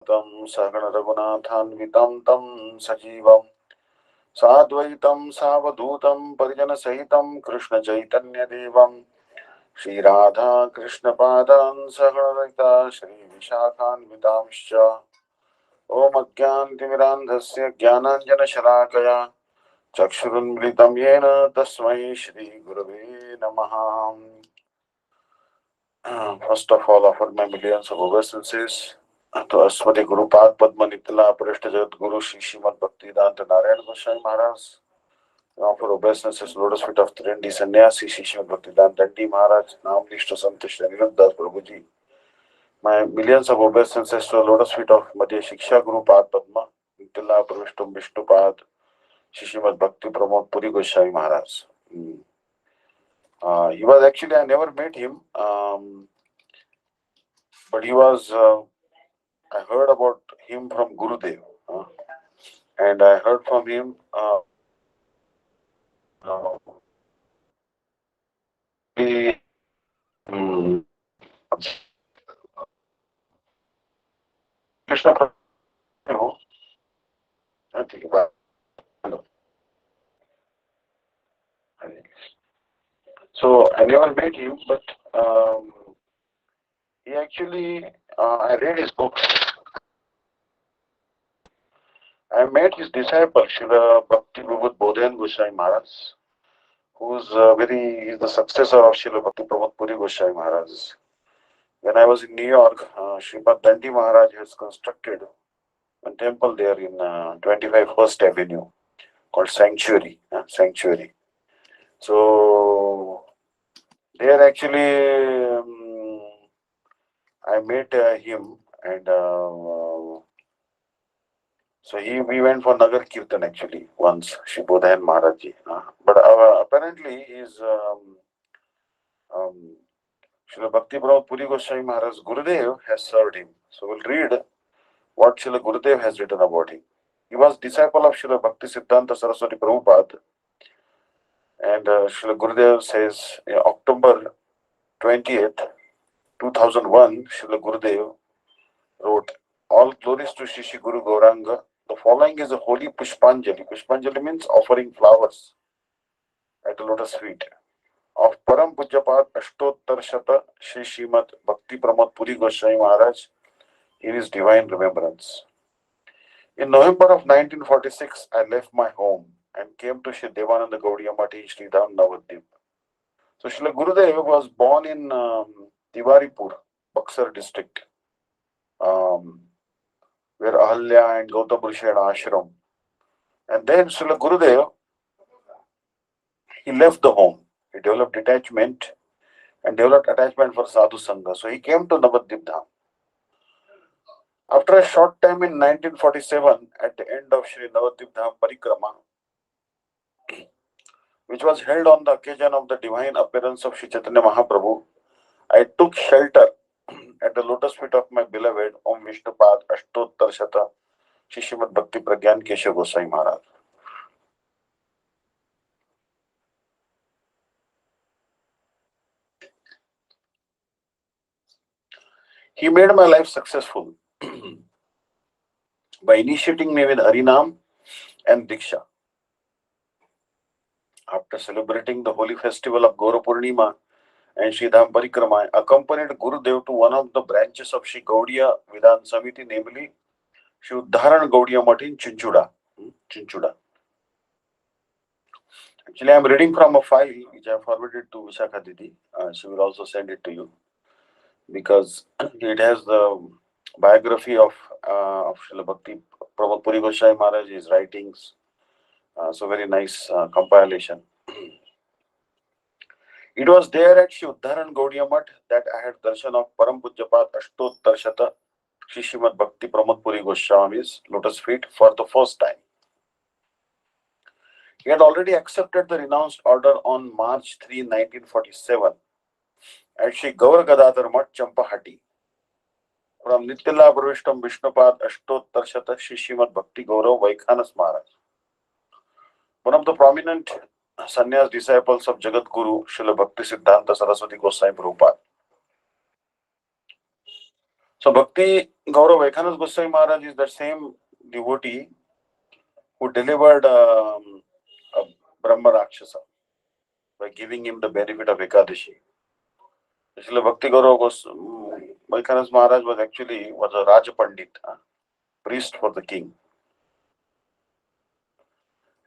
Tam Sagana Raghunathanvitam Tam Sajivam Sadvaitam Savadhutam Parijana Sahitam Krishna Chaitanya Devam Shri Radha Krishna Padan Saharanita Shri Vishakhan Vidamscha Om Ajnantimirandhasya Jnananjana Shalakaya Chakshurunmritam Yena Tasmai Shri Gurave Namaha. First of all, offer my millions of obeisances to Asmati Guru Pad Padma Nitya-lila-Pravista Jagat Guru Sri Srimad Bhakti-Vidanta Narayana Goswami Maharaj. Offer obeisances lotus feet of Trindi Sannyasi Sri Srimad Bhakti-Vidanta Dandi Maharaj. Naam Lishta Santush Anirudh Das Prabhuji. My millions of obeisances to lotus feet of Madhya Shiksha Guru Pad Padma Nitya-lila-Pravista Visnu-Pada Sri Srimad Bhakti-pramoda Puri Goswami Maharaj. He was actually, I never met him, but he was, I heard about him from Gurudev, and I heard from him he, Krishna, I think about. So I never met him, but he actually, I read his books. I met his disciple, Srila Bhakti-pramoda Goswami Maharaj, who's he's the successor of Srila Bhakti-pramoda Puri Goswami Maharaj. When I was in New York, Srimad Dandi Maharaj has constructed a temple there in 25 First Avenue called Sanctuary. Sanctuary. So there actually I met him, and so we went for Nagar Kirtan actually once, Shri Bodhayan Maharaj. But apparently his Srila Bhakti-pramoda Puri Goswami Maharaj Gurudev has served him. So we'll read what Srila Gurudev has written about him. He was disciple of Srila Bhakti-siddhanta Sarasvati Prabhupada, and Srila Gurudev says in October 20th, 2001, Srila Gurudev wrote, "All glories to Sri Guru-Gauranga. The following is a holy Pushpanjali. Pushpanjali means offering flowers at the lotus feet of Param Pujyapat Astottara-sata Sri Srimad Bhakti-pramoda Puri Goswami Maharaj in his divine remembrance. In November of 1946, I left my home and came to Sri Devananda Gaudiya Math in Sri Dham Navadvip." So Srila Gurudev was born in Tiwaripur, Buxar district, where Ahalya and Gautam Rishi had ashram. And then Srila Gurudev, he left the home. He developed detachment and developed attachment for Sadhu Sangha. So he came to Navadvip Dham. After a short time in 1947, at the end of Sri Navadvip Dham Parikrama, which was held on the occasion of the divine appearance of Sri Chaitanya Mahaprabhu, I took shelter at the lotus feet of my beloved Om Visnu-Pada Astottara-sata Sri Srimad Bhakti Pragyan Keshav Goswami Maharaj. He made my life successful by initiating me with Harinam and Diksha. After celebrating the holy festival of Gaura Purnima and Sri Dham Parikrama, I accompanied Gurudev to one of the branches of Sri Gaudiya Vedanta Samiti, namely Sri Udharan Gaudiya Math in Chinchuda. Actually, I am reading from a file which I forwarded to Vishakha Didi. She will also send it to you because it has the biography of Srila Bhakti-pramoda Puri Goswami Maharaj, his writings. So very nice compilation. It was there at Sri Udharan Gaudiya Math that I had darshan of Param Pujyapat Astottara-sata Sri Srimad Bhakti-pramoda Puri Goswami's lotus feet for the first time. He had already accepted the renounced order on March 3, 1947 at Sri Gaura-Gadadhar Math, Champahati. From Nitya-lila-Pravista Visnu-Pada Astottara-sata Sri Srimad Bhakti Gaurav Vaikhanas Maharaj, one of the prominent sannyas disciples of Jagat Guru Srila Bhakti-siddhanta Sarasvati Goswami Prabhupada. So Bhakti Gauranga Goswami Maharaj is the same devotee who delivered a Brahma Rakshasa by giving him the benefit of Ekadashi. Srila Bhakti Gauranga Maharaj was a Raja Pandit, priest for the king.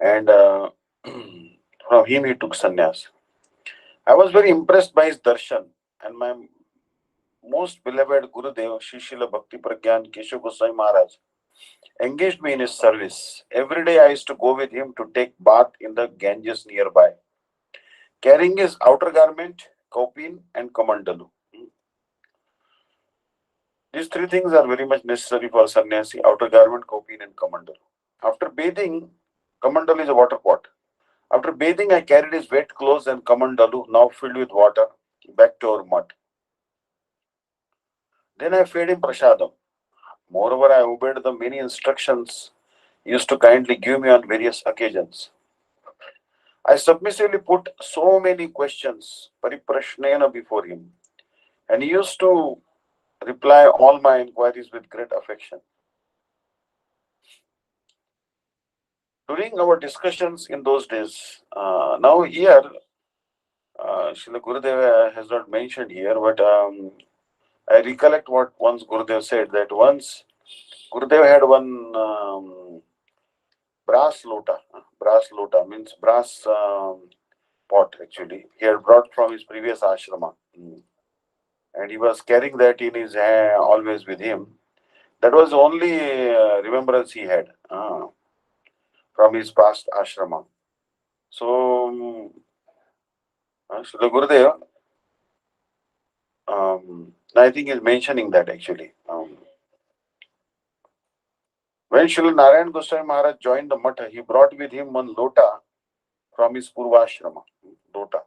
And from him he took sannyas. I was very impressed by his darshan, and my most beloved Gurudev, Srila Bhakti Pragyan Keshav Goswami Maharaj, engaged me in his service. Every day I used to go with him to take bath in the Ganges nearby, carrying his outer garment, kaupin, and kamandalu. These three things are very much necessary for sannyasi: outer garment, kaupin, and kamandalu. After bathing, kamandalu is a water pot. After bathing, I carried his wet clothes and kamandalu, now filled with water, back to our mud. Then I fed him prasadam. Moreover, I obeyed the many instructions he used to kindly give me on various occasions. I submissively put so many questions, pariprashnena, before him, and he used to reply all my inquiries with great affection. During our discussions in those days, now here, Srila Gurudev has not mentioned here, but I recollect what once Gurudev said, that once Gurudev had one brass lota. Brass lota means brass pot, actually. He had brought from his previous ashrama. And he was carrying that in his hand always with him. That was the only remembrance he had from his past ashrama. So, Srila Gurudev, I think is mentioning that actually. When Srila Narayan Goswami Maharaj joined the Matha, he brought with him one lota from his Purvashrama, Lota,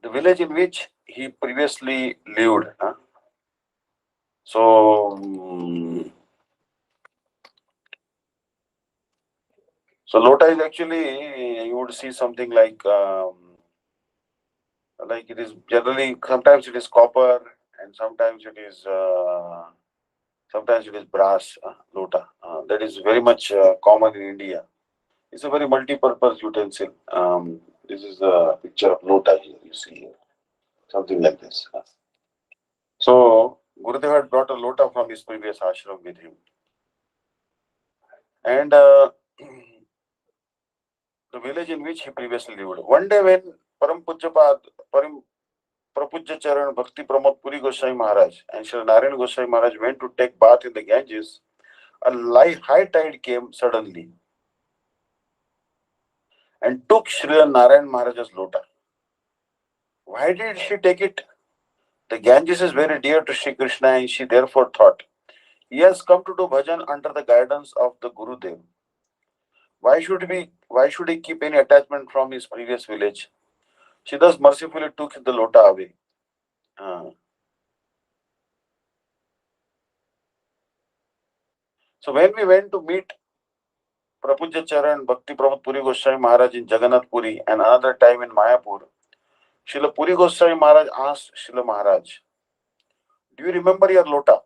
the village in which he previously lived. So, Lota is actually, you would see something like it is generally, sometimes it is copper and sometimes it is brass Lota. That is very much common in India. It's a very multi-purpose utensil. This is the picture of Lota here, you see here. Something like this. So, Gurudev had brought a Lota from his previous ashram with him. And the village in which he previously lived. One day when Param Prapujya Charan Bhakti-pramoda Puri Goswami Maharaj and Sri Narayan Goswami Maharaj went to take bath in the Ganges, a high tide came suddenly and took Sri Narayan Maharaj's Lota. Why did she take it? The Ganges is very dear to Sri Krishna, and she therefore thought, he has come to do bhajan under the guidance of the Gurudev. Why should he keep any attachment from his previous village? She thus mercifully took the Lota away. So when we went to meet Prabhupada Charan Bhakti-pramoda Puri Goswami Maharaj in Jagannath Puri and another time in Mayapur, Srila Puri Goswami Maharaj asked Srila Maharaj, do you remember your Lota?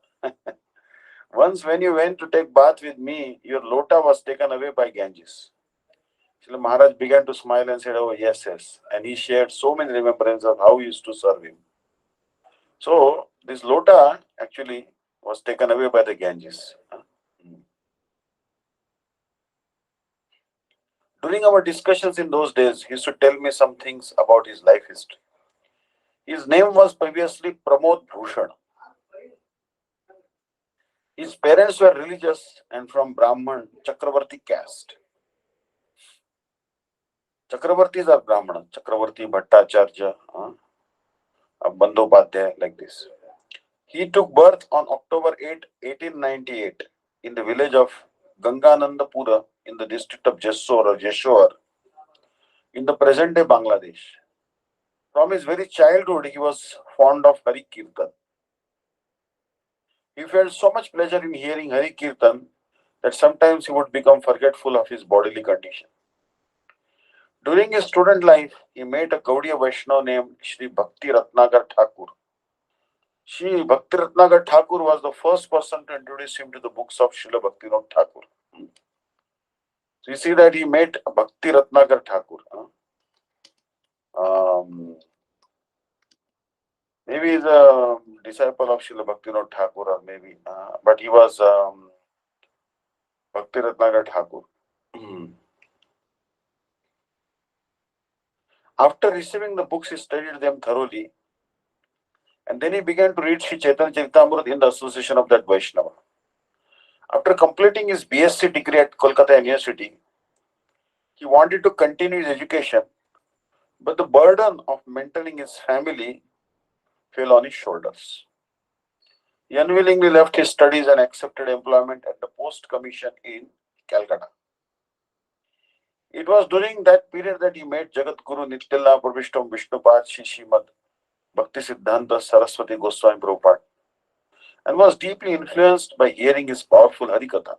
Once when you went to take bath with me, your Lota was taken away by Ganges. Srila Maharaj began to smile and said, oh yes, yes. And he shared so many remembrances of how he used to serve him. So this Lota actually was taken away by the Ganges. During our discussions in those days, he used to tell me some things about his life history. His name was previously Pramod Bhushan. His parents were religious and from Brahman Chakravarti caste. Chakravartis are Brahmana. Chakravarti, Bhattacharya, Bandhopadhyay, like this. He took birth on October 8, 1898 in the village of Ganganandapura in the district of Jessore in the present-day Bangladesh. From his very childhood, he was fond of Hari Kirtan. He felt so much pleasure in hearing Hari Kirtan that sometimes he would become forgetful of his bodily condition. During his student life, he met a Gaudiya Vaishnava named Sri Bhakti Ratnakar Thakur. She, Bhakti Ratnagar Thakur was the first person to introduce him to the books of Srila Bhaktivinoda Thakur. So you see that he met Bhakti Ratnagar Thakur. Maybe he's a disciple of Srila Bhaktivinoda Thakur, or maybe, but he was Bhakti Ratnagar Thakur. After receiving the books, he studied them thoroughly, and then he began to read Sri Chaitanya Charitamrita in the association of that Vaishnava. After completing his BSc degree at Kolkata University, he wanted to continue his education, but the burden of maintaining his family fell on his shoulders. He unwillingly left his studies and accepted employment at the Post Commission in Calcutta. It was during that period that he met Jagat Guru Nitya-lila-Pravista Visnu-Pada Srimad Bhakti-siddhanta Sarasvati Gosvami Prabhupada, and was deeply influenced by hearing his powerful Harikatha.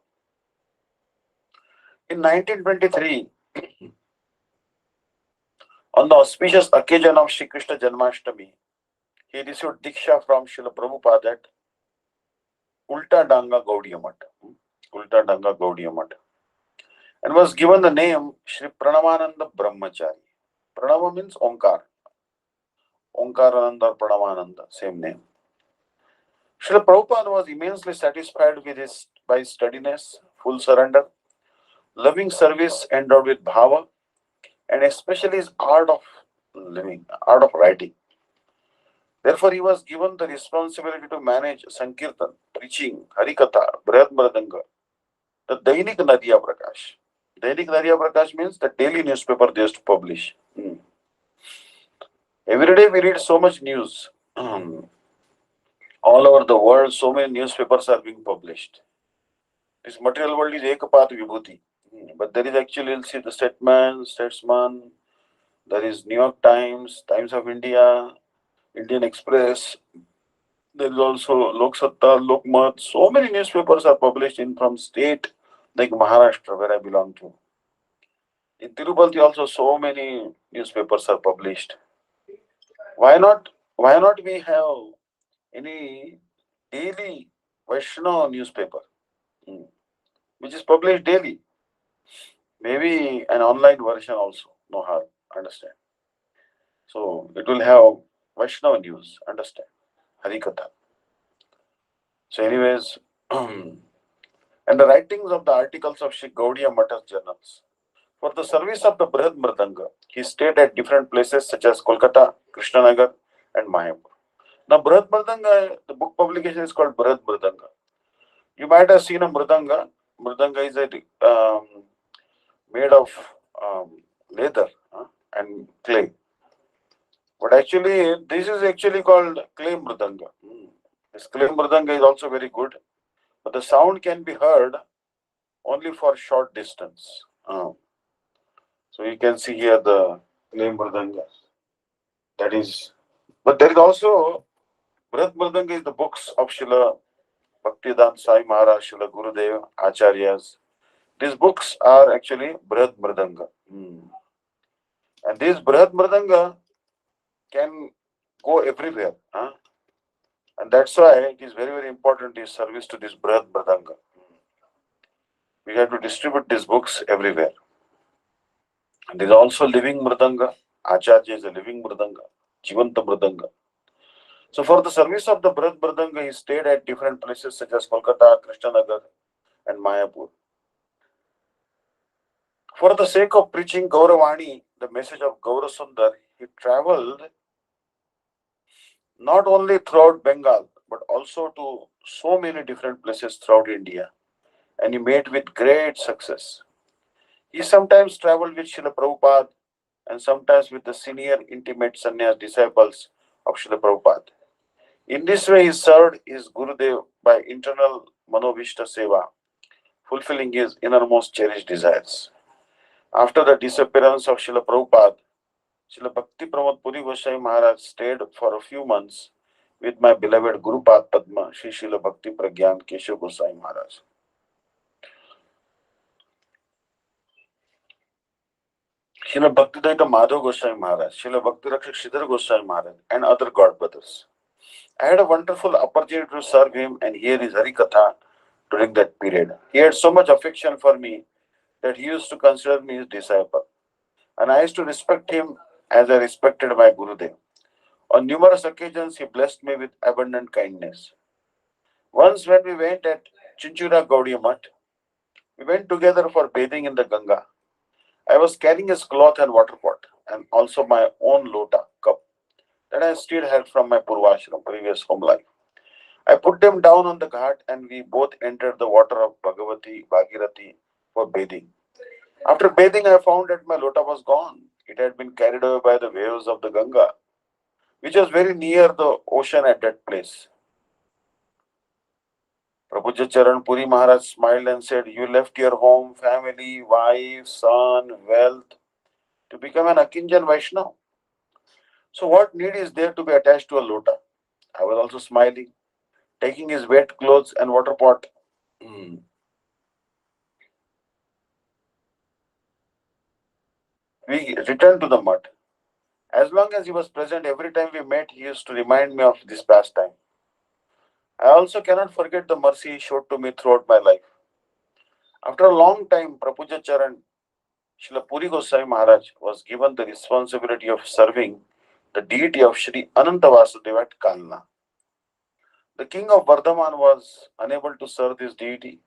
In 1923, on the auspicious occasion of Shri Krishna Janmashtami, he received Diksha from Srila Prabhupada at Ulta Danga Gaudiya Math, and was given the name Shri Pranamananda Brahmachari. Pranama means Omkar. Omkarananda Pranamananda, same name. Srila Prabhupada was immensely satisfied with his steadiness, full surrender, loving service endowed with bhava, and especially his art of living, art of writing. Therefore, he was given the responsibility to manage Sankirtan, preaching, Harikatha, Brihad Mridanga, the Dainik Nadiya Prakash. Dainik Nadiya Prakash means the daily newspaper they used to publish. Every day we read so much news. All over the world, so many newspapers are being published. This material world is Ekapat Vibhuti. But there is actually, you'll see the Statesman, there is New York Times, Times of India, Indian Express, there is also Lok Satta, Lokmat. So many newspapers are published in from state like Maharashtra, where I belong to. In Tirupati also so many newspapers are published. Why not? Why not we have any daily Vaishnava newspaper, which is published daily? Maybe an online version also. No harm. Understand? So it will have Vaishnava news. Understand? Harikatha. So, anyways, and the writings of the articles of Sri Gaudiya Matha's journals. For the service of the Brihad Mridanga, he stayed at different places such as Kolkata, Krishnanagar, and Mayapur. Now, Brihad Mridanga, the book publication is called Brihad Mridanga. You might have seen a Mridanga. Mridanga is made of leather and clay. But actually, this is actually called clay Mridanga. This clay Mridanga is also very good, but the sound can be heard only for short distance. So you can see here the clay Mridanga. That is, but there is also Brihad Mridanga is the books of Srila Bhakti-Vedanta Sai Maharaj, Srila Gurudev, Acharyas. These books are actually Brihad Mridanga. And this Brihad Mridanga can go everywhere. And that's why it is very, very important this service to this Brihad Mridanga. We have to distribute these books everywhere. And there is also living Mridanga. Acharya is a living Mridanga, Jivanta Mridanga. So for the service of the Brihad Mridanga, he stayed at different places such as Kolkata, Krishnanagar, and Mayapur. For the sake of preaching Gauravani, the message of Gaurasundar, he traveled not only throughout Bengal, but also to so many different places throughout India. And he met with great success. He sometimes traveled with Srila Prabhupada and sometimes with the senior intimate sannyas disciples of Srila Prabhupada. In this way, he served his Gurudev by internal Manovishta Seva, fulfilling his innermost cherished desires. After the disappearance of Srila Prabhupada, Srila Bhakti-pramoda Puri Goswami Maharaj stayed for a few months with my beloved Guru Pad Padma, Sri Srila Bhakti Pragyan Keshav Goswami Maharaj. Srila Bhakti-Daita Madhav Goswami Maharaj, Srila Bhakti Rakshak Sridhar Goswami Maharaj, and other God brothers. I had a wonderful opportunity to serve him and hear his Harikatha during that period. He had so much affection for me that he used to consider me his disciple, and I used to respect him as I respected my Gurudev. On numerous occasions, he blessed me with abundant kindness. Once, when we went at Chinchura Gaudiya Mutt, we went together for bathing in the Ganga. I was carrying his cloth and water pot, and also my own lota cup that I still had from my Purvashram, previous home life. I put them down on the ghat, and we both entered the water of Bhagavati Bhagirathi for bathing. After bathing, I found that my lota was gone. It had been carried away by the waves of the Ganga, which was very near the ocean at that place. Prabhuji Charan Puri Maharaj smiled and said, "You left your home, family, wife, son, wealth to become an Akinjan Vaishnava. So, what need is there to be attached to a lota?" I was also smiling, taking his wet clothes and water pot. We returned to the mud. As long as he was present, every time we met, he used to remind me of this pastime. I also cannot forget the mercy he showed to me throughout my life. After a long time, Prabhuji Charan Srila Puri Goswami Maharaj was given the responsibility of serving the deity of Sri Ananta Vasudeva at Kalna. The king of Vardhaman was unable to serve this deity.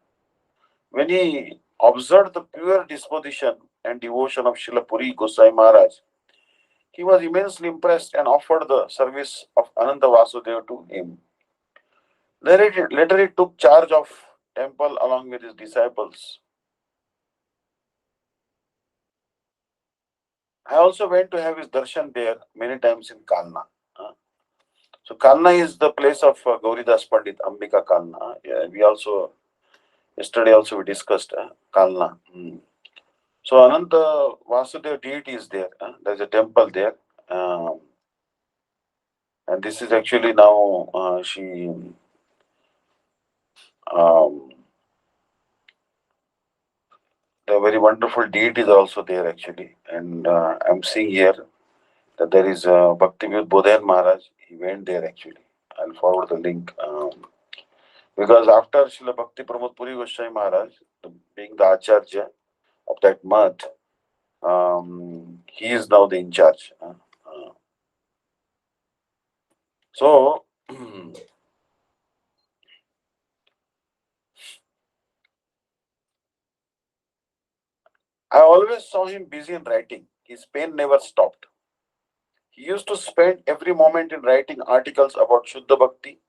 When he observed the pure disposition and devotion of Srila Puri Goswami Maharaj, he was immensely impressed and offered the service of Ananta Vasudeva to him. Later he took charge of temple along with his disciples. I also went to have his darshan there many times in Kalna. So Kalna is the place of Gauridas Pandit, Ambika Kalna. Yeah, yesterday also we discussed Kalna. So Ananta Vasudeva deity is there. There's a temple there. And this is actually now um, the very wonderful deities are also there actually. And I'm seeing here that there is Bhakti-Vidanta Bodhayan Maharaj. He went there actually. I'll forward the link. Because after Srila Bhakti-pramoda Puri Goswami Maharaj, being the Acharya of that month, he is now the in charge. So, I always saw him busy in writing. His pen never stopped. He used to spend every moment in writing articles about Shuddha Bhakti.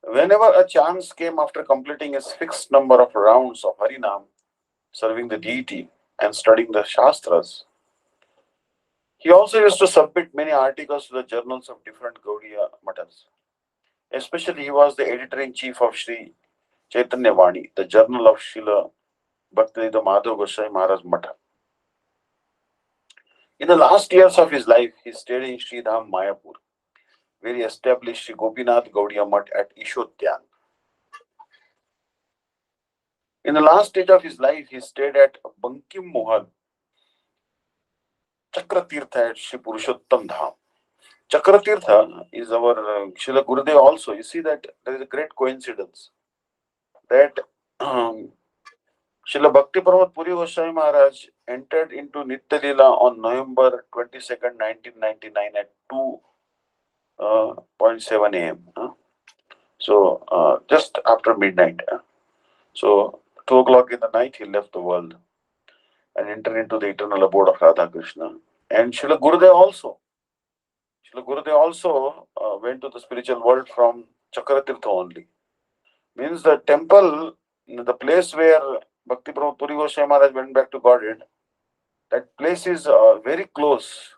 Whenever a chance came after completing his fixed number of rounds of Harinam, serving the deity and studying the Shastras, he also used to submit many articles to the journals of different Gaudiya Mathas. Especially, he was the editor-in-chief of Sri Chaitanya Vani, the journal of Srila Bhakti-Vedanta Madhav Goswami Maharaj Matha. In the last years of his life, he stayed in Sri Dham Mayapur, where he established Sri Gopinath Gaudiya Math at Ishodhyan. In the last stage of his life, he stayed at Bankim Mohal, Chakratirtha at Sri Purushottam Dham. Chakratirtha is our Srila Gurudev also. You see that there is a great coincidence that Srila Bhakti-pramoda Puri Goswami Maharaj entered into Nitya-lila on November 22nd, 1999 at 2:07 a.m. So, just after midnight. So, 2 o'clock in the night, he left the world and entered into the eternal abode of Radha Krishna. And Srila Gurudev also went to the spiritual world from Chakratirtha only. Means the temple, the place where Bhakti-pramoda Puri Goswami Maharaj went back to Godhead, that place is very close,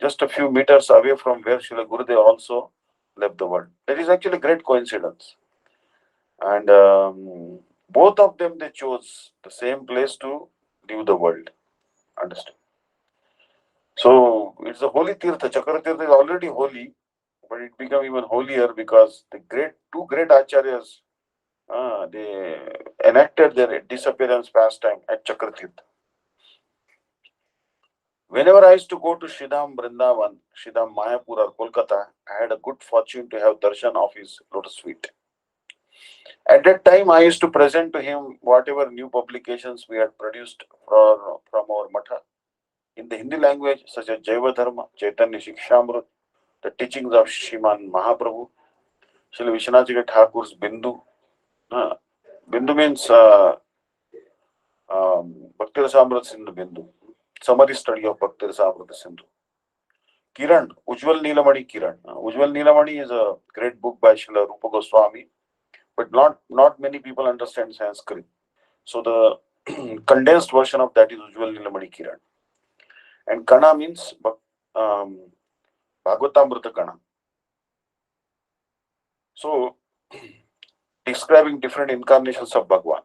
just a few meters away from where Srila Gurudev also left the world. That is actually a great coincidence. And both of them, they chose the same place to leave the world. Understand? So it's a holy tirtha. Chakratirtha is already holy, but it became even holier because the two great acharyas, they enacted their disappearance pastime at Chakratirtha. Whenever I used to go to Sridham Vrindavan, Sridham Mayapur or Kolkata, I had a good fortune to have darshan of his lotus feet. At that time, I used to present to him whatever new publications we had produced from our matha in the Hindi language, such as Jaiva Dharma, Chaitanya Shikshamrut, the teachings of Shriman Mahaprabhu, Srila Vishnu Thakur's Bindu. Bindu means Bhakti Rasamrita Sindhu Bindu, summary study of Bhakti Rasamrita Sindhu. Kiran, Ujjwal Nilamani Kiran. Ujjwal Nilamani is a great book by Srila Rupa Goswami, but not many people understand Sanskrit. So the condensed version of that is Ujjwal Nilamani Kiran. And Kana means Bhagavatamrita Kana. So describing different incarnations of Bhagwan.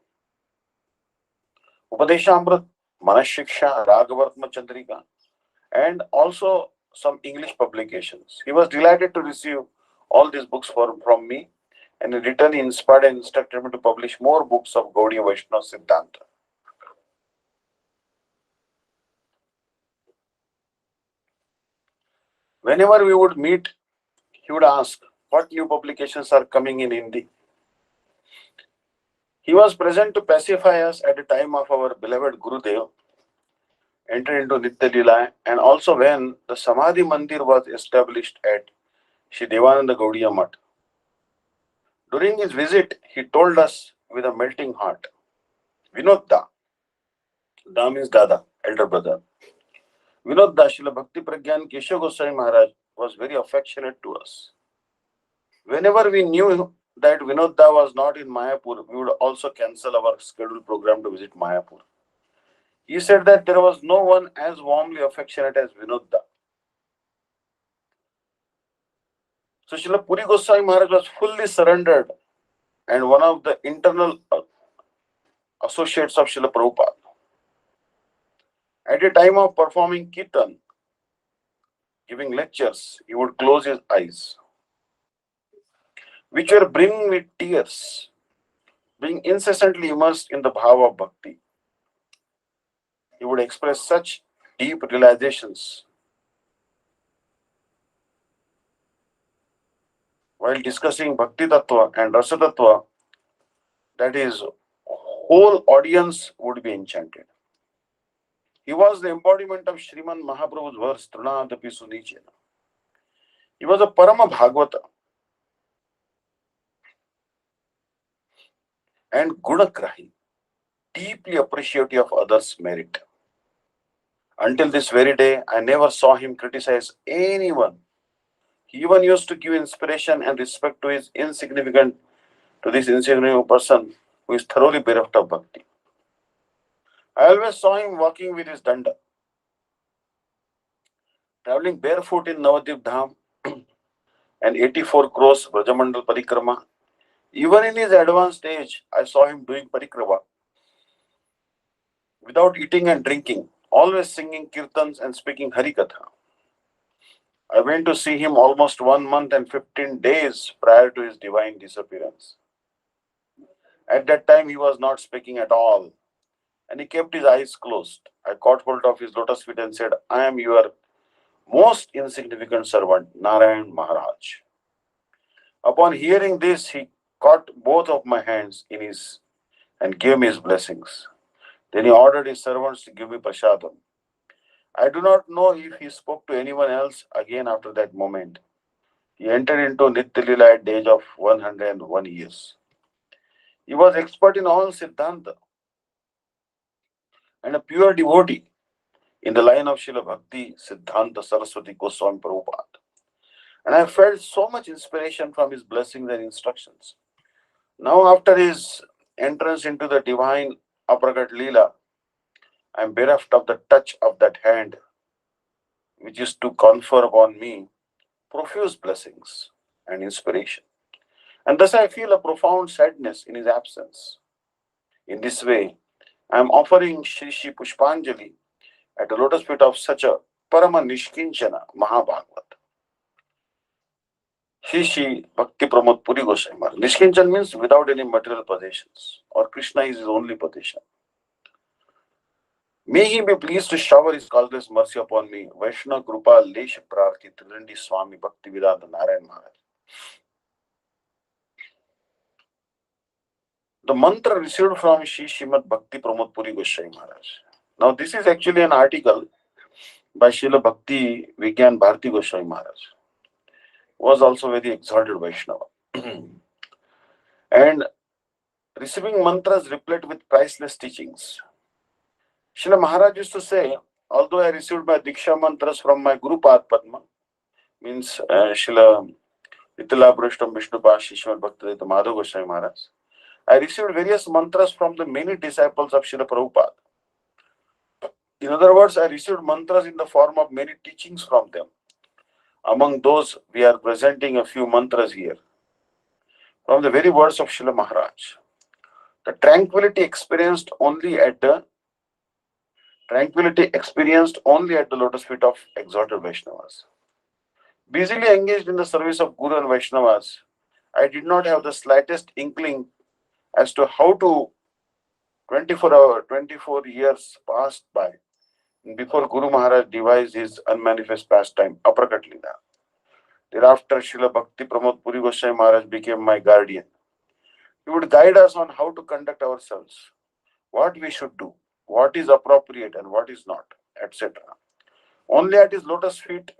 Upadeshamrit, Manashiksha, Raghavartma Chandrika, and also some English publications. He was delighted to receive all these books from me, and in return he inspired and instructed me to publish more books of Gaudiya Vaishnava Siddhanta. Whenever we would meet, he would ask, what new publications are coming in Hindi? He was present to pacify us at the time of our beloved Gurudev entered into Nitya-lila, and also when the Samadhi Mandir was established at Shri Devananda Gaudiya Math. During his visit, he told us with a melting heart, Vinod Da, Da means Dada, elder brother. Vinod Da, Srila Bhakti Pragyan Keshav Goswami Maharaj was very affectionate to us. Whenever we knew that Vinod Da was not in Mayapur, we would also cancel our scheduled program to visit Mayapur. He said that there was no one as warmly affectionate as Vinod Da. So Srila Puri Goswami Maharaj was fully surrendered and one of the internal associates of Srila Prabhupada. At the time of performing Kirtan, giving lectures, he would close his eyes, which were brimming with tears, being incessantly immersed in the bhava of bhakti. He would express such deep realizations while discussing Bhakti Tattva and Rasa Tattva that his whole audience would be enchanted. He was the embodiment of Sriman Mahaprabhu's verse, Trunadapi Sunichena. He was a Parama Bhagavata and Gunagrahi, deeply appreciative of others' merit. Until this very day, I never saw him criticize anyone. He even used to give inspiration and respect to this insignificant person who is thoroughly bereft of bhakti. I always saw him walking with his danda, traveling barefoot in Navadip Dham and 84 crores Brajamandal Parikrama. Even in his advanced age, I saw him doing parikrama without eating and drinking, always singing kirtans and speaking Harikatha. I went to see him almost 1 month and 15 days prior to his divine disappearance. At that time, he was not speaking at all, and he kept his eyes closed. I caught hold of his lotus feet and said, I am your most insignificant servant, Narayan Maharaj. Upon hearing this, he caught both of my hands in his and gave me his blessings. Then he ordered his servants to give me prasadam. I do not know if he spoke to anyone else again after that moment. He entered into Nitya-lila at the age of 101 years. He was expert in all Siddhanta and a pure devotee in the line of Srila Bhakti-siddhanta Sarasvati Goswami Prabhupada. And I felt so much inspiration from his blessings and instructions. Now, after his entrance into the divine Apragat Leela, I am bereft of the touch of that hand, which is to confer upon me profuse blessings and inspiration. And thus I feel a profound sadness in his absence. In this way, I am offering Shri Pushpanjali at the lotus feet of such a Parama Nishkinchana Mahabhagavat. Shri Bhakti-pramoda Puri Goswami Maharaj. Nishkinchan means without any material possessions, or Krishna is his only possession. May he be pleased to shower his causeless mercy upon me. Vaishna Krupa Lesh Prarthi Trilandi Swami Bhakti-Vidanta Narayan Maharaj. The mantra received from Srimad Bhakti-pramoda Puri Goswami Maharaj. Now this is actually an article by Srila Bhakti Vigyan Bharati Goswami Maharaj. Was also very exalted Vaishnava. And receiving mantras replete with priceless teachings. Srila Maharaj used to say, although I received my Diksha mantras from my Guru Padma, means Srila Nitya-lila-Pravista Visnu-Pada Srila Bhakti-Vedanta Madhav Goswami Maharaj, I received various mantras from the many disciples of Srila Prabhupada. In other words, I received mantras in the form of many teachings from them. Among those, we are presenting a few mantras here. From the very words of Srila Maharaj. The tranquility experienced only at the lotus feet of exalted Vaishnavas. Busily engaged in the service of Guru and Vaishnavas, I did not have the slightest inkling as to how to 24 years passed by before Guru Maharaj devised his unmanifest pastime, Aprakat Lila. Thereafter, Srila Bhakti-pramoda Puri Goswami Maharaj became my guardian. He would guide us on how to conduct ourselves, what we should do, what is appropriate and what is not, etc. Only at his lotus feet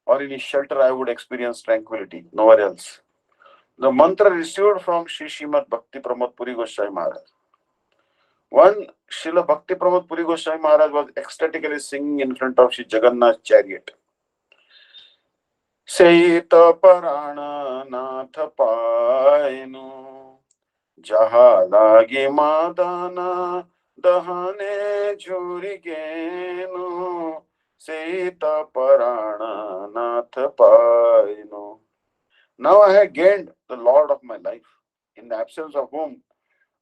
or in his shelter I would experience tranquility, nowhere else. The mantra received from Srimad Bhakti-pramoda Puri Goswami Maharaj. One, Srila Bhakti-pramoda Puri Goswami Maharaj was ecstatically singing in front of Sri Jagannath's chariot. Seita Parana Nath Painu Jaha Lagi Madana Dahane Jurigenu Seita Parana Nath Painu. Now I had gained the Lord of my life, in the absence of whom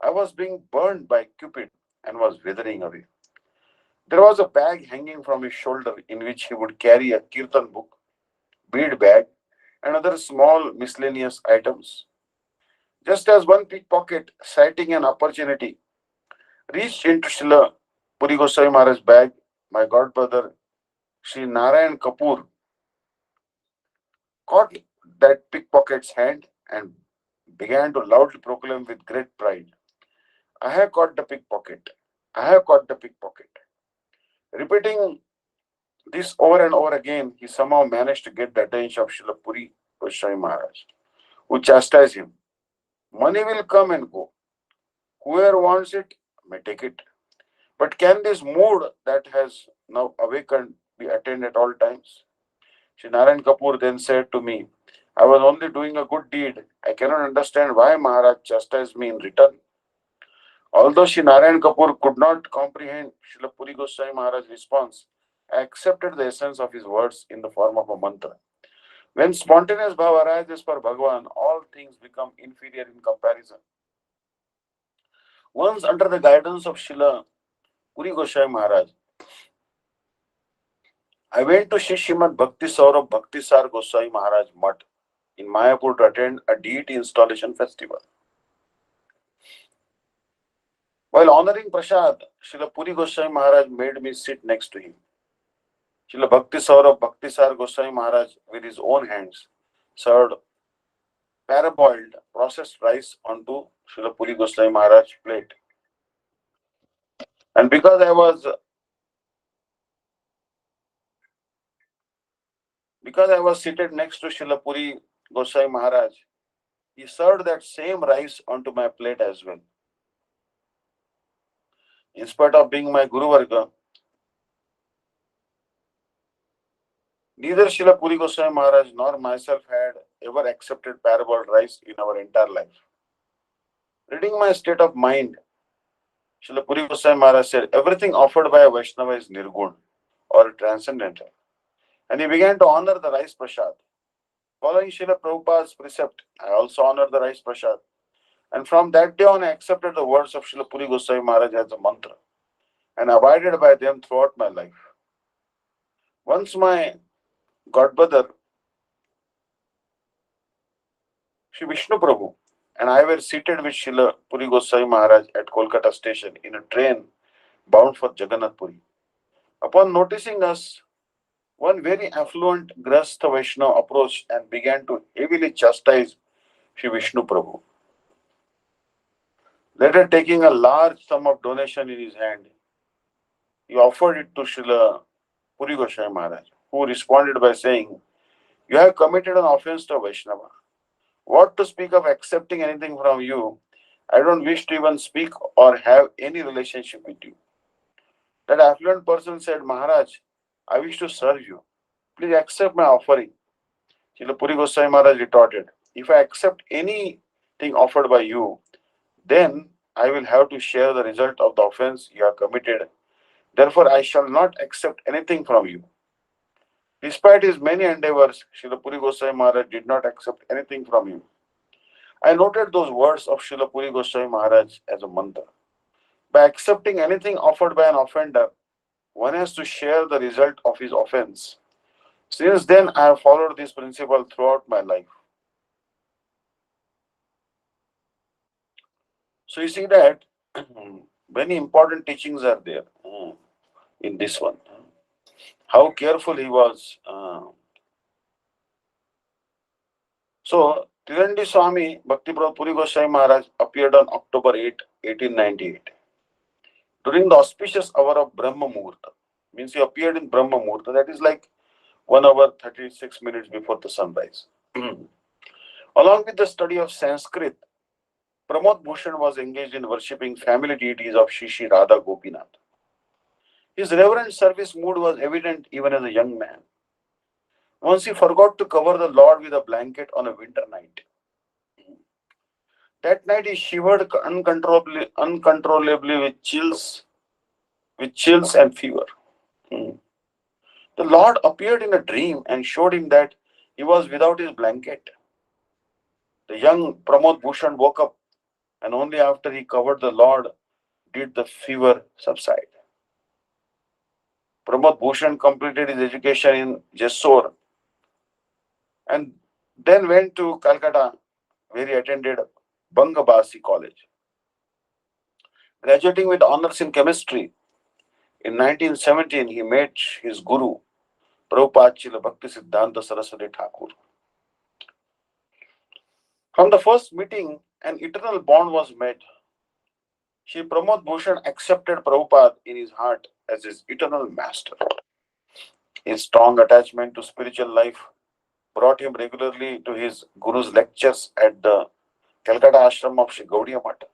I was being burned by Cupid and was withering away. There was a bag hanging from his shoulder in which he would carry a kirtan book, bead bag, and other small miscellaneous items. Just as one pickpocket, sighting an opportunity, reached into Srila Puri Goswami Maharaj's bag, my godbrother Sri Narayan Kapoor caught that pickpocket's hand and began to loudly proclaim with great pride, I have caught the pickpocket. I have caught the pickpocket. Repeating this over and over again, he somehow managed to get the attention of Srila Puri Goswami Maharaj, who chastised him. Money will come and go. Whoever wants it may take it. But can this mood that has now awakened be attained at all times? Sri Narayan Kapoor then said to me, I was only doing a good deed. I cannot understand why Maharaj chastised me in return. Although Sri Narayan Kapoor could not comprehend Srila Puri Goswami Maharaj's response, I accepted the essence of his words in the form of a mantra. When spontaneous bhava arises for Bhagavan, all things become inferior in comparison. Once under the guidance of Srila Puri Goswami Maharaj, I went to Srimad Bhakti Saurabh Bhakti Sar Goswami Maharaj Mutt in Mayapur to attend a deity installation festival. While honoring Prasad, Srila Puri Goswami Maharaj made me sit next to him. Srila Bhakti Saurabh Bhakti Sar Goswami Maharaj, with his own hands, served parboiled processed rice onto Srila Puri Goswami Maharaj's plate. And because I was seated next to Srila Puri Goswami Maharaj, he served that same rice onto my plate as well. In spite of being my Guru Varga, neither Srila Puri Goswami Maharaj nor myself had ever accepted parboiled rice in our entire life. Reading my state of mind, Srila Puri Goswami Maharaj said, everything offered by a Vaishnava is nirgun or transcendental. And he began to honor the rice prasad. Following Srila Prabhupada's precept, I also honored the rice prasad. And from that day on, I accepted the words of Srila Puri Goswami Maharaj as a mantra and abided by them throughout my life. Once my godbrother, Sri Vishnu Prabhu, and I were seated with Srila Puri Goswami Maharaj at Kolkata station in a train bound for Jagannath Puri. Upon noticing us, one very affluent Grastha Vaishnava approached and began to heavily chastise Sri Vishnu Prabhu. Later, taking a large sum of donation in his hand, he offered it to Srila Puri Goswami Maharaj, who responded by saying, "You have committed an offense to Vaishnava. What to speak of accepting anything from you? I don't wish to even speak or have any relationship with you." That affluent person said, "Maharaj, I wish to serve you. Please accept my offering." Srila Puri Goswami Maharaj retorted, "If I accept anything offered by you, then I will have to share the result of the offense you have committed. Therefore, I shall not accept anything from you." Despite his many endeavors, Srila Puri Goswami Maharaj did not accept anything from him. I noted those words of Srila Puri Goswami Maharaj as a mantra. By accepting anything offered by an offender, one has to share the result of his offense. Since then, I have followed this principle throughout my life. So you see that many important teachings are there in this one. How careful he was. So, Tirandi Swami Bhakti-pramoda Puri Goswami Maharaj appeared on October 8, 1898. During the auspicious hour of Brahma Muhurta. Means he appeared in Brahma Muhurta. That is like 1 hour 36 minutes before the sunrise. Along with the study of Sanskrit, Pramod Bhushan was engaged in worshipping family deities of Shri Radha Gopinath. His reverent service mood was evident even as a young man. Once he forgot to cover the Lord with a blanket on a winter night. That night he shivered uncontrollably with chills and fever. The Lord appeared in a dream and showed him that he was without his blanket. The young Pramod Bhushan woke up, and only after he covered the Lord did the fever subside. Pramod Bhushan completed his education in Jessore and then went to Calcutta, where he attended Bangabasi College. Graduating with honors in chemistry, in 1917 he met his guru, Prabhupada Srila Bhakti-siddhanta Saraswati Thakur. From the first meeting, an eternal bond was made. Sri Pramod Bhushan accepted Prabhupada in his heart as his eternal master. His strong attachment to spiritual life brought him regularly to his guru's lectures at the Calcutta ashram of Sri Gaudiya Mata.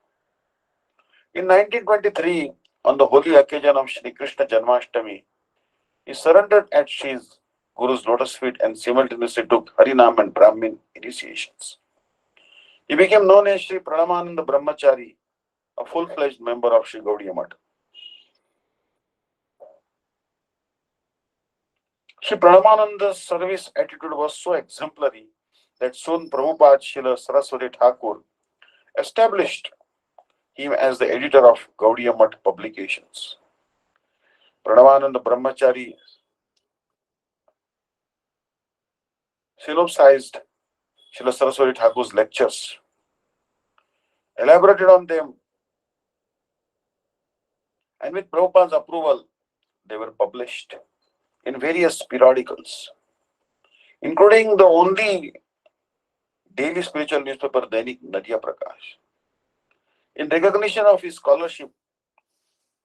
In 1923, on the holy occasion of Sri Krishna Janmashtami, he surrendered at Sri Guru's lotus feet and simultaneously took Harinam and Brahmin initiations. He became known as Sri Pranamananda Brahmachari, a full-fledged member of Sri Gaudiya Mata. Sri Pranamananda's service attitude was so exemplary that soon Prabhupada Srila Saraswati Thakur established him as the editor of Gaudiya Mata publications. Pranamananda Brahmachari synopsized Srila Saraswati Thakur's lectures, elaborated on them, and with Prabhupada's approval, they were published in various periodicals, including the only daily spiritual newspaper, Dainik Nadia Prakash. In recognition of his scholarship,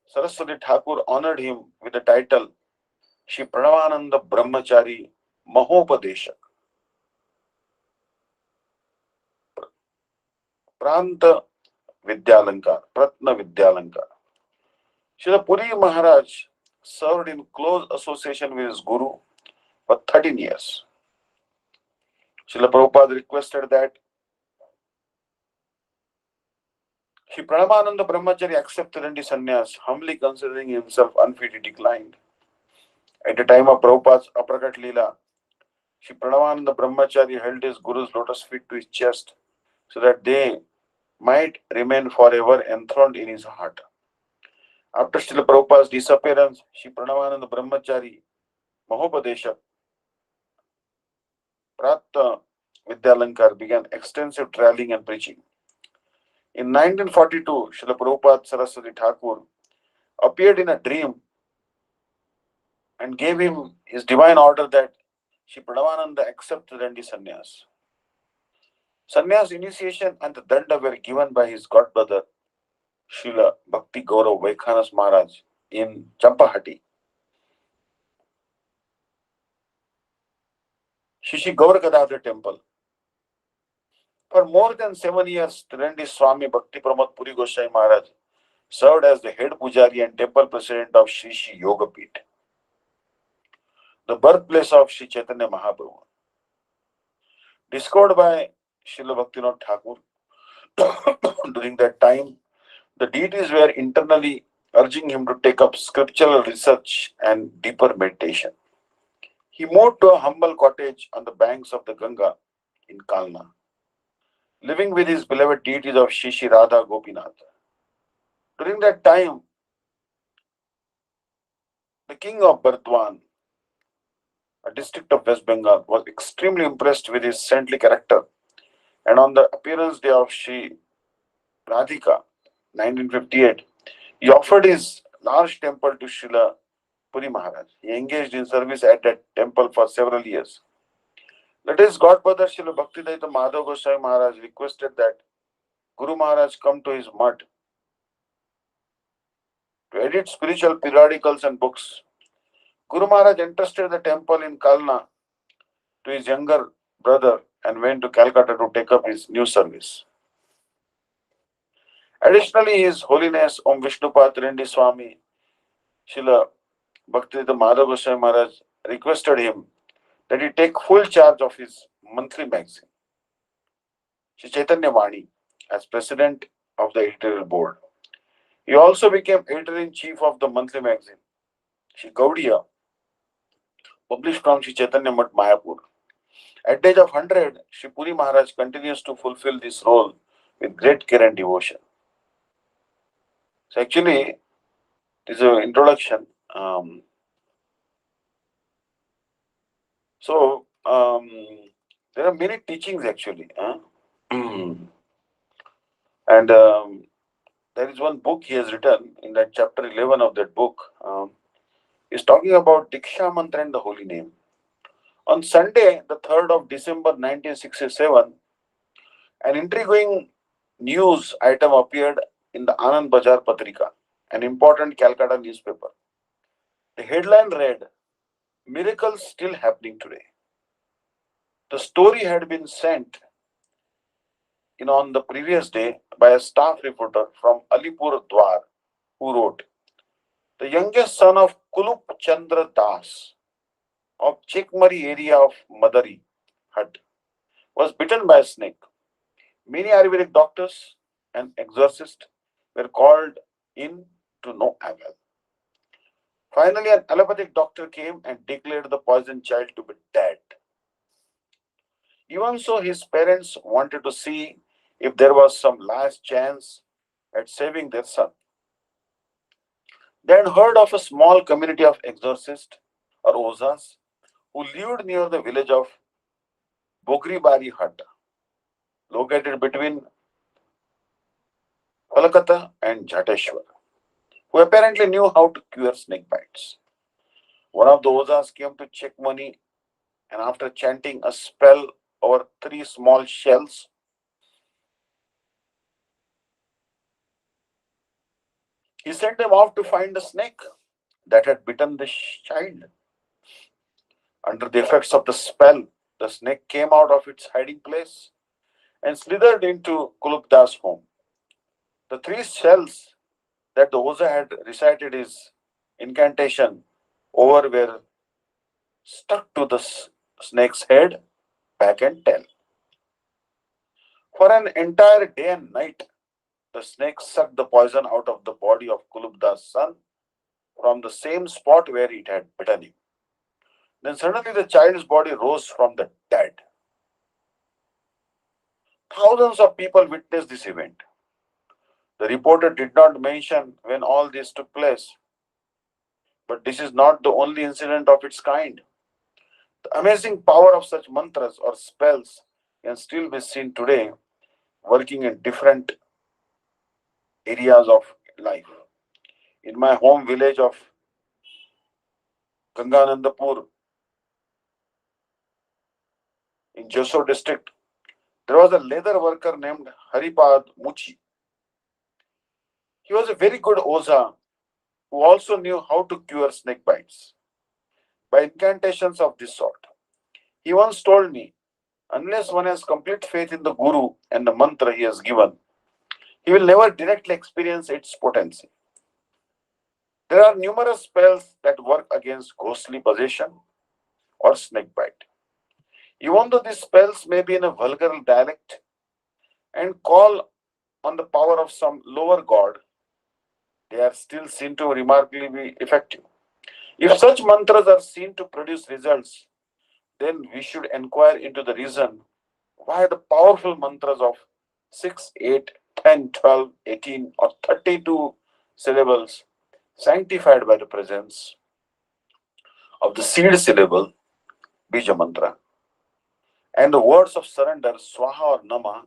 Saraswati Thakur honored him with the title Shri Pranavananda Brahmachari Mahopadeshak. Pranta Vidyalankar, Pratna Vidyalankar. Srila Puri Maharaj served in close association with his guru for 13 years. Srila Prabhupada requested that Shri Pranavananda Brahmachari accept Tirandi sannyas, humbly considering himself unfit, he declined. At the time of Prabhupada's Aprakat Leela, Shri Pranavananda Brahmachari held his guru's lotus feet to his chest so that they might remain forever enthroned in his heart. After Srila Prabhupada's disappearance, Shri Pranavananda Brahmachari Mahopadeshak Pratta Vidyalankar began extensive traveling and preaching. In 1942, Srila Prabhupada Saraswati Thakur appeared in a dream and gave him his divine order that Sri Pranavananda accept the Dandi sannyas. Sannyas initiation and the danda were given by his godbrother Srila Bhakti-Gauranga Maharaj in Champahati. Shishi Gauragadadhar temple. For more than 7 years, Trindi Swami Bhakti-pramoda Puri Goswami Maharaj served as the head pujari and temple president of Shri Shri Yoga Peeth, the birthplace of Sri Chaitanya Mahaprabhu. Discovered by Srila Bhaktivinoda Thakur, during that time, the deities were internally urging him to take up scriptural research and deeper meditation. He moved to a humble cottage on the banks of the Ganga in Kalna, living with his beloved deities of Shri Shri Radha Gopinath. During that time, the king of Burdwan, a district of West Bengal, was extremely impressed with his saintly character, and on the appearance day of Shri Radhika, 1958, he offered his large temple to Srila Puri Maharaj. He engaged in service at that temple for several years. Later, his godbrother Srila Bhakti-Daita Madhav Goswami Maharaj requested that Guru Maharaj come to his mutt to edit spiritual periodicals and books. Guru Maharaj entrusted the temple in Kalna to his younger brother and went to Calcutta to take up his new service. Additionally, His Holiness Om Visnu-Pada Rendi Swami Srila Bhakti-Daita Madhav Goswami Maharaj requested him that he take full charge of his monthly magazine, Sri Chaitanya Vani, as president of the editorial board. He also became editor-in-chief of the monthly magazine, Sri Gaudiya, published from Sri Chaitanya Mat Mayapur. At the age of 100, Sri Puri Maharaj continues to fulfill this role with great care and devotion. So actually, this is an introduction. There are many teachings actually. And there is one book he has written in that chapter 11 of that book. Is talking about Diksha Mantra and the Holy Name. On Sunday, the 3rd of December 1967, an intriguing news item appeared in the Anand Bazar Patrika, an important Calcutta newspaper. The headline read, "Miracles still happening today." The story had been sent in on the previous day by a staff reporter from Alipur Dwar, who wrote, "The youngest son of Kulup Chandra Das of Chekmari area of Madari Hut was bitten by a snake. Many Ayurvedic doctors and exorcists were called in to no avail. Finally, an allopathic doctor came and declared the poisoned child to be dead. Even so, his parents wanted to see if there was some last chance at saving their son. They had heard of a small community of exorcists or ozas who lived near the village of Bogribari Hut, located between Kolkata and Jhateshwar, who apparently knew how to cure snake bites. One of the ozas came to check money, and after chanting a spell over 3 small shells, he sent them off to find the snake that had bitten the child. Under the effects of the spell, the snake came out of its hiding place and slithered into Kulupdas' home. The 3 shells that the Oza had recited his incantation over were stuck to the snake's head, back, and tail. For an entire day and night, the snake sucked the poison out of the body of Kulupdas' son from the same spot where it had bitten him. Then suddenly the child's body rose from the dead. Thousands of people witnessed this event. The reporter did not mention when all this took place, but this is not the only incident of its kind. The amazing power of such mantras or spells can still be seen today, working in different areas of life. In my home village of Ganganandapur in Jessore district, there was a leather worker named Haripad Muchi. He was a very good Oza who also knew how to cure snake bites by incantations of this sort. He once told me, unless one has complete faith in the Guru and the mantra he has given, he will never directly experience its potency. There are numerous spells that work against ghostly possession or snake bite. Even though these spells may be in a vulgar dialect and call on the power of some lower god, they are still seen to remarkably be effective. If such mantras are seen to produce results, then we should inquire into the reason why the powerful mantras of 6, 8, 10, 12, 18, or 32 syllables, sanctified by the presence of the seed syllable, Bija mantra, and the words of surrender, Swaha or Nama,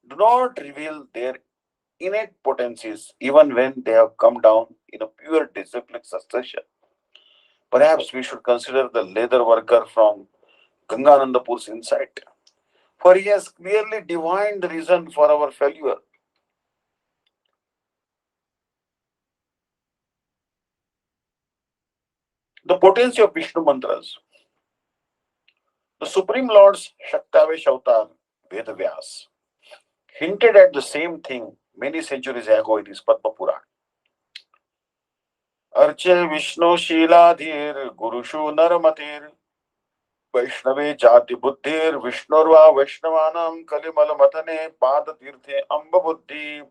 do not reveal their innate potencies even when they have come down in a pure disciplic succession. Perhaps we should consider the leather worker from Ganganandapur's insight, for he has clearly divined the reason for our failure. The potency of Vishnu mantras. The Supreme Lord's Shaktavesh avatar, Vedavyas, hinted at the same thing many centuries ago in his Padma Purana. Arche Vishnu Shiladhir Gurushu Naramatir Vaishnave Jati Buddhir Vishnurva Vaishnavanam Kalimal Matane Pada Tirthe Amba Buddhi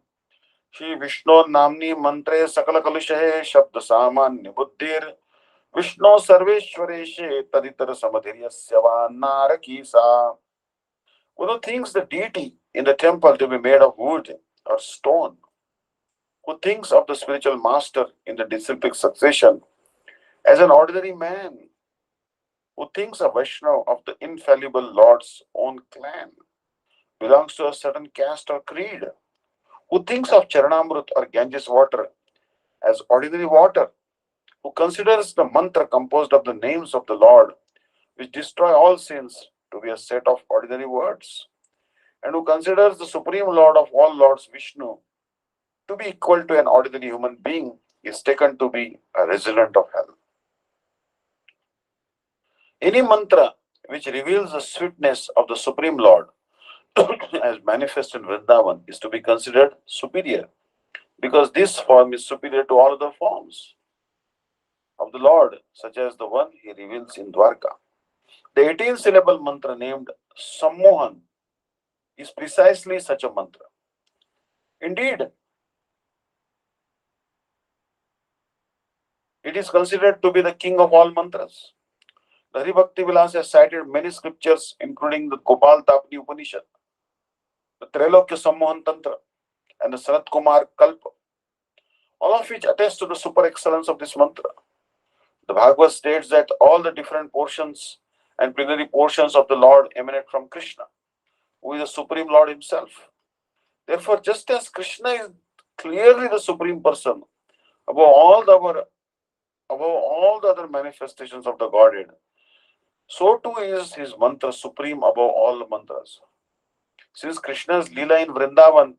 Shri Vishnu Namni Mantre Sakala Kalushe Shabda Samanya Buddhir Vishnu Sarveshwareshe Taditar Samadhiryasya Naraki Sa. One who thinks the deity in the temple to be made of wood or stone, who thinks of the spiritual master in the disciplic succession as an ordinary man, who thinks of Vaishnava of the infallible Lord's own clan, belongs to a certain caste or creed, who thinks of Charanamrut or Ganges water as ordinary water, who considers the mantra composed of the names of the Lord, which destroy all sins, to be a set of ordinary words, and who considers the Supreme Lord of all Lords, Vishnu, to be equal to an ordinary human being, is taken to be a resident of hell. Any mantra which reveals the sweetness of the Supreme Lord as manifest in Vrindavan is to be considered superior, because this form is superior to all other forms of the Lord, such as the one he reveals in Dwarka. The 18-syllable mantra named Sammohan is precisely such a mantra. Indeed, it is considered to be the king of all mantras. The Haribhakti Vilas has cited many scriptures, including the Gopal Tapani Upanishad, the Trailokya Sammohan Tantra, and the Sanat Kumar Kalpa, all of which attest to the super excellence of this mantra. The Bhagavad states that all the different portions and plenary portions of the Lord emanate from Krishna, who is the Supreme Lord himself. Therefore, just as Krishna is clearly the Supreme Person above all the other manifestations of the Godhead, so too is his mantra supreme above all the mantras. Since Krishna's Leela in Vrindavan,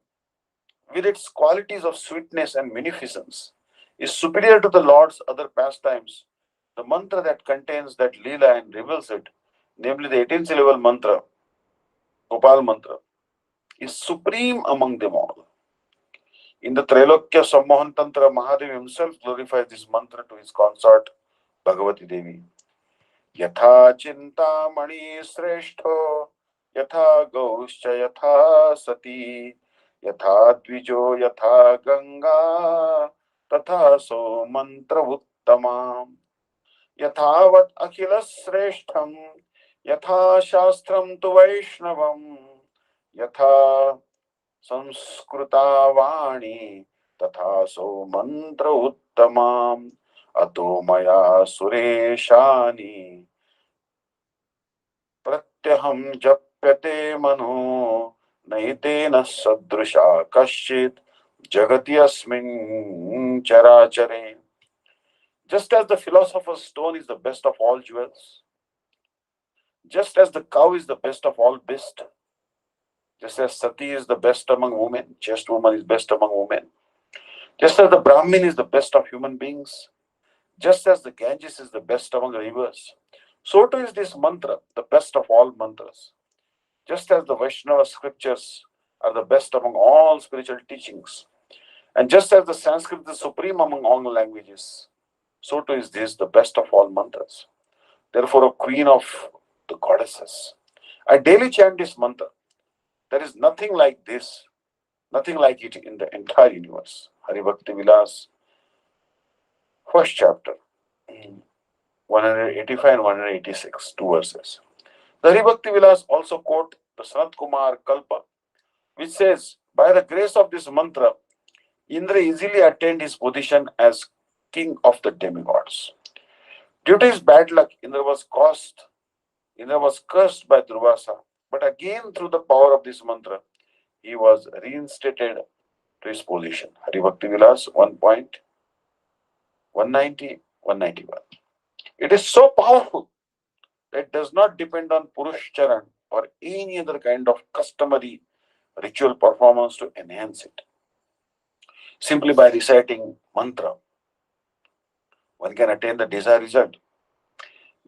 with its qualities of sweetness and munificence, is superior to the Lord's other pastimes, the mantra that contains that Leela and reveals it, namely the 18-syllable mantra, Gopal mantra, is supreme among them all. In the Trailokya Sammohan Tantra, Mahadev himself glorifies this mantra to his consort, Bhagavati Devi. Yatha Chintamani Sreshto, Yatha Gauscha Yatha Sati, Yatha Dvijo Yatha Ganga, Tatha So Mantra Uttamam, Yathavat Akhila Sreshtham, Yatha Shastram Tu Vaishnavam, Yatha Samskrita Vani, Tatha So Mantra Uttamam, Ato Maya Sureshani, Pratyaham Japyate Mano, Naitena Sadrusha Kashit, Jagati asmin charachare. Just as the philosopher's stone is the best of all jewels, just as the cow is the best of all beasts, just as Sati is the best among women, chaste woman is best among women, just as the Brahmin is the best of human beings, just as the Ganges is the best among rivers, so too is this mantra the best of all mantras. Just as the Vaishnava scriptures are the best among all spiritual teachings, and just as the Sanskrit is supreme among all languages, so too is this the best of all mantras. Therefore, a queen of the goddesses, I daily chant this mantra. There is nothing like this, nothing like it in the entire universe. Hari Bhakti Vilas, first chapter, 185 and 186, two verses. The Hari Bhakti Vilas also quote the Sanat Kumar Kalpa, which says, by the grace of this mantra, Indra easily attained his position as king of the demigods. Due to his bad luck, Indra was cursed by Durvasa, but again through the power of this mantra, he was reinstated to his position. Hari Bhakti Vilas 1.190, 191. It is so powerful that it does not depend on Purush Charan or any other kind of customary ritual performance to enhance it. Simply by reciting mantra, one can attain the desired result.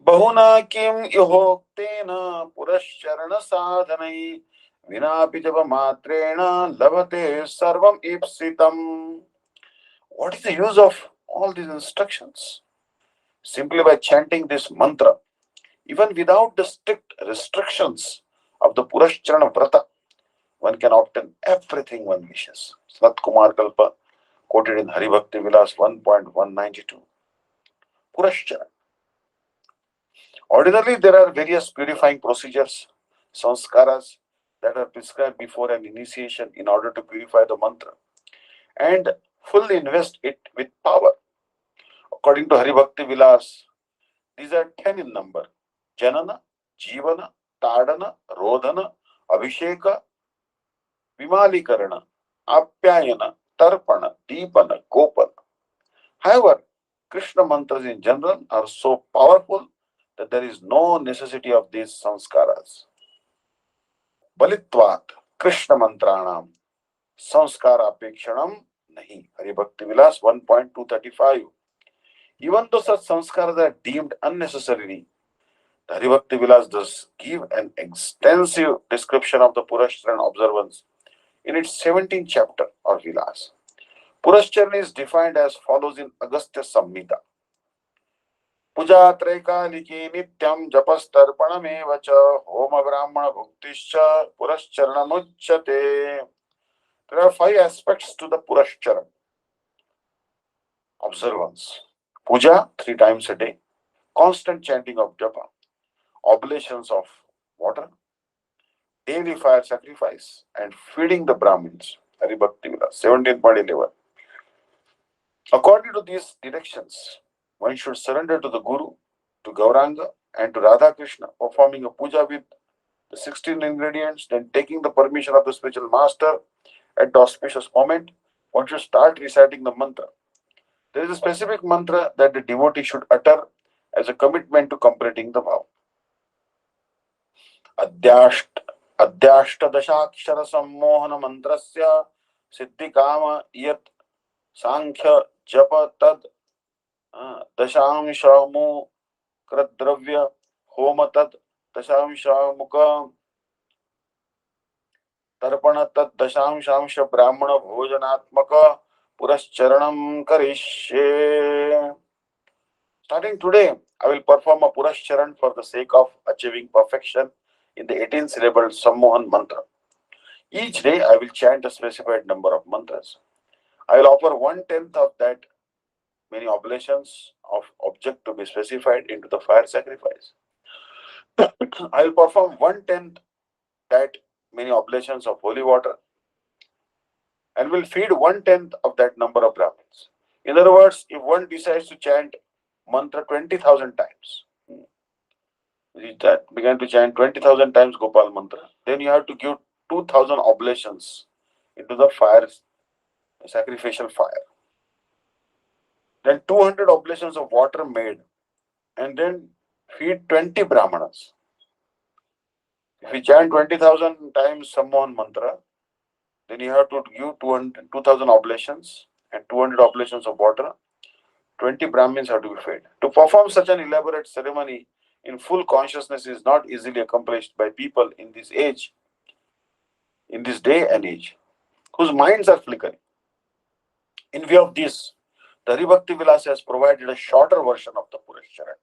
Bahuna kim yohoktena purasharana sadhanai vinapi japa matrena lavate sarvam ipsitam. What is the use of all these instructions? Simply by chanting this mantra, even without the strict restrictions of the Purashcharana Vrata, one can obtain everything one wishes. Sanat Kumar Kalpa, quoted in Hari Bhakti Vilas 1.192. Purashcharana. Ordinarily, there are various purifying procedures, sanskaras, that are prescribed before an initiation in order to purify the mantra and fully invest it with power. According to Hari Bhakti Vilas, these are 10 in number: Janana, Jivana, Tadana, Rodhana, Abhisheka, Vimalikarana, Apyayana, Tarpana, Deepana, Gopana. However, Krishna mantras in general are so powerful that there is no necessity of these sanskaras. Balitvat Krishna mantranam sanskara apekshanam nahi. Hari Bhakti Vilas 1.235. Even though such sanskaras are deemed unnecessary, the Hari Bhakti Vilas does give an extensive description of the Purashcharan observance in its 17th chapter or Vilas. Purashcharan is defined as follows in Agastya Samhita. Puja Traikaliki Nityam Japastarpanamevacha Homa Brahmana Bhuktischa Purashcharamuchyate. There are 5 aspects to the Purashcharan observance. Puja 3 times a day, constant chanting of japa, oblations of water, daily fire sacrifice, and feeding the Brahmins. Hari Bhakti Vilas 17.11. According to these directions, one should surrender to the Guru, to Gauranga, and to Radha Krishna, performing a puja with the 16 ingredients, then taking the permission of the spiritual master at the auspicious moment, one should start reciting the mantra. There is a specific mantra that the devotee should utter as a commitment to completing the vow. अद्याष्टदशाक्षर सम्मोहन मंत्रस्य सिद्धि काम यत् सांख्य जप तद दशांशमुक्रद्रव्य home तद दशांशमुख तर्पण तद दशांशांश ब्राह्मण भोजनात्मक पुरश्चरणं करिष्ये. Starting today, I will perform a Purashcharan for the sake of achieving perfection in the 18 syllable Sammohan mantra. Each day, I will chant a specified number of mantras. I will offer 1/10 of that many oblations of object to be specified into the fire sacrifice. I will perform 1/10 that many oblations of holy water and will feed 1/10 of that number of Brahmins. In other words, if one decides to chant mantra 20,000 times, that began to chant 20,000 times Gopal mantra, then you have to give 2,000 oblations into the fire sacrificial fire. Then 200 oblations of water made, and then feed 20 brahmanas. If you chant 20,000 times someone mantra, then you have to give 2,000 oblations and 200 oblations of water. 20 Brahmins have to be fed. To perform such an elaborate ceremony in full consciousness is not easily accomplished by people in this age, in this day and age, whose minds are flickering. In view of this, the Haribhakti Vilas has provided a shorter version of the Purashcharan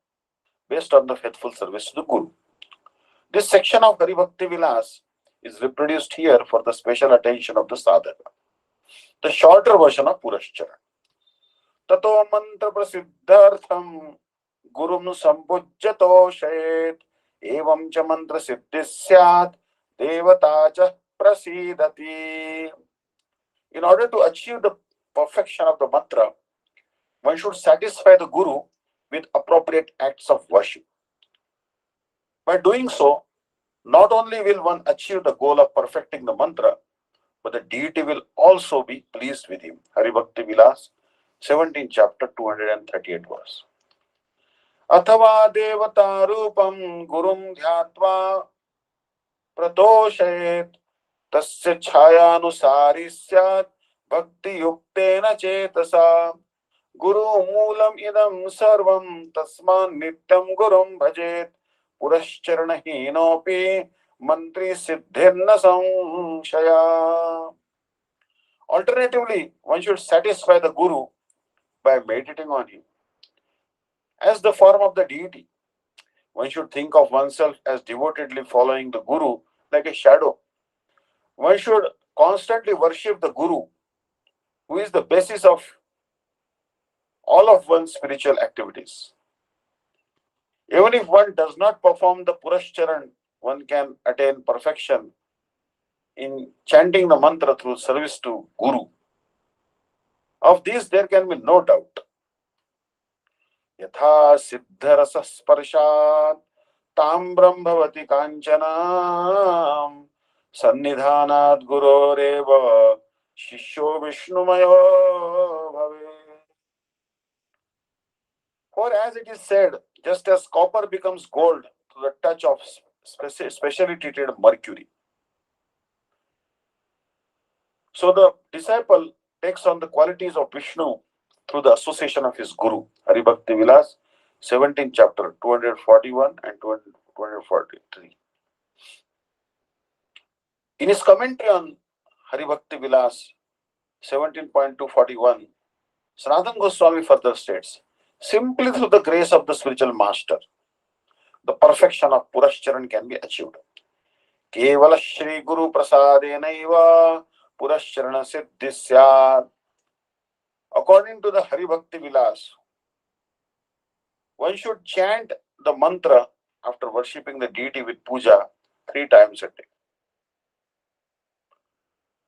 based on the faithful service to the Guru. This section of Haribhakti Vilas is reproduced here for the special attention of the sadhaka. The shorter version of Purashcharan. Tato mantra prasiddhartham gurum sambhujyato shet evam cha mantra siddhi syat devata cha prasidati. In order to achieve the perfection of the mantra, one should satisfy the Guru with appropriate acts of worship. By doing so, not only will one achieve the goal of perfecting the mantra, but the deity will also be pleased with him. Haribhakti Vilas, 17th chapter, 238 verse. Athava devata rupam gurum dhyatva pratoshet tasya chhayanusari syat bhakti yuktena chetasa guru moolam idam sarvam tasman nityam gurum bhajet purashcharana hinopi mantri siddhirna samshaya. Alternatively, one should satisfy the Guru by meditating on him as the form of the deity. One should think of oneself as devotedly following the Guru like a shadow. One should constantly worship the Guru, who is the basis of all of one's spiritual activities. Even if one does not perform the Purashcharan, one can attain perfection in chanting the mantra through service to Guru. Of this, there can be no doubt. Yatha siddharasa sparshat tambraṁ bhavati kañchanam sannidhanat guroreva shishyo Vishnu-mayo bhave. For as it is said, just as copper becomes gold through the touch of specially treated mercury, so the disciple takes on the qualities of Vishnu through the association of his Guru. Haribhakti Vilas, 17th chapter, 241 and 243. In his commentary on Haribhakti Vilas, 17.241, Sanatana Gosvami further states, simply through the grace of the spiritual master, the perfection of Purashcharan can be achieved. Kevala Sri Guru Prasadenaiva Purashcharana Siddhi Syat. According to the Haribhakti Vilas, one should chant the mantra after worshipping the deity with puja 3 times a day.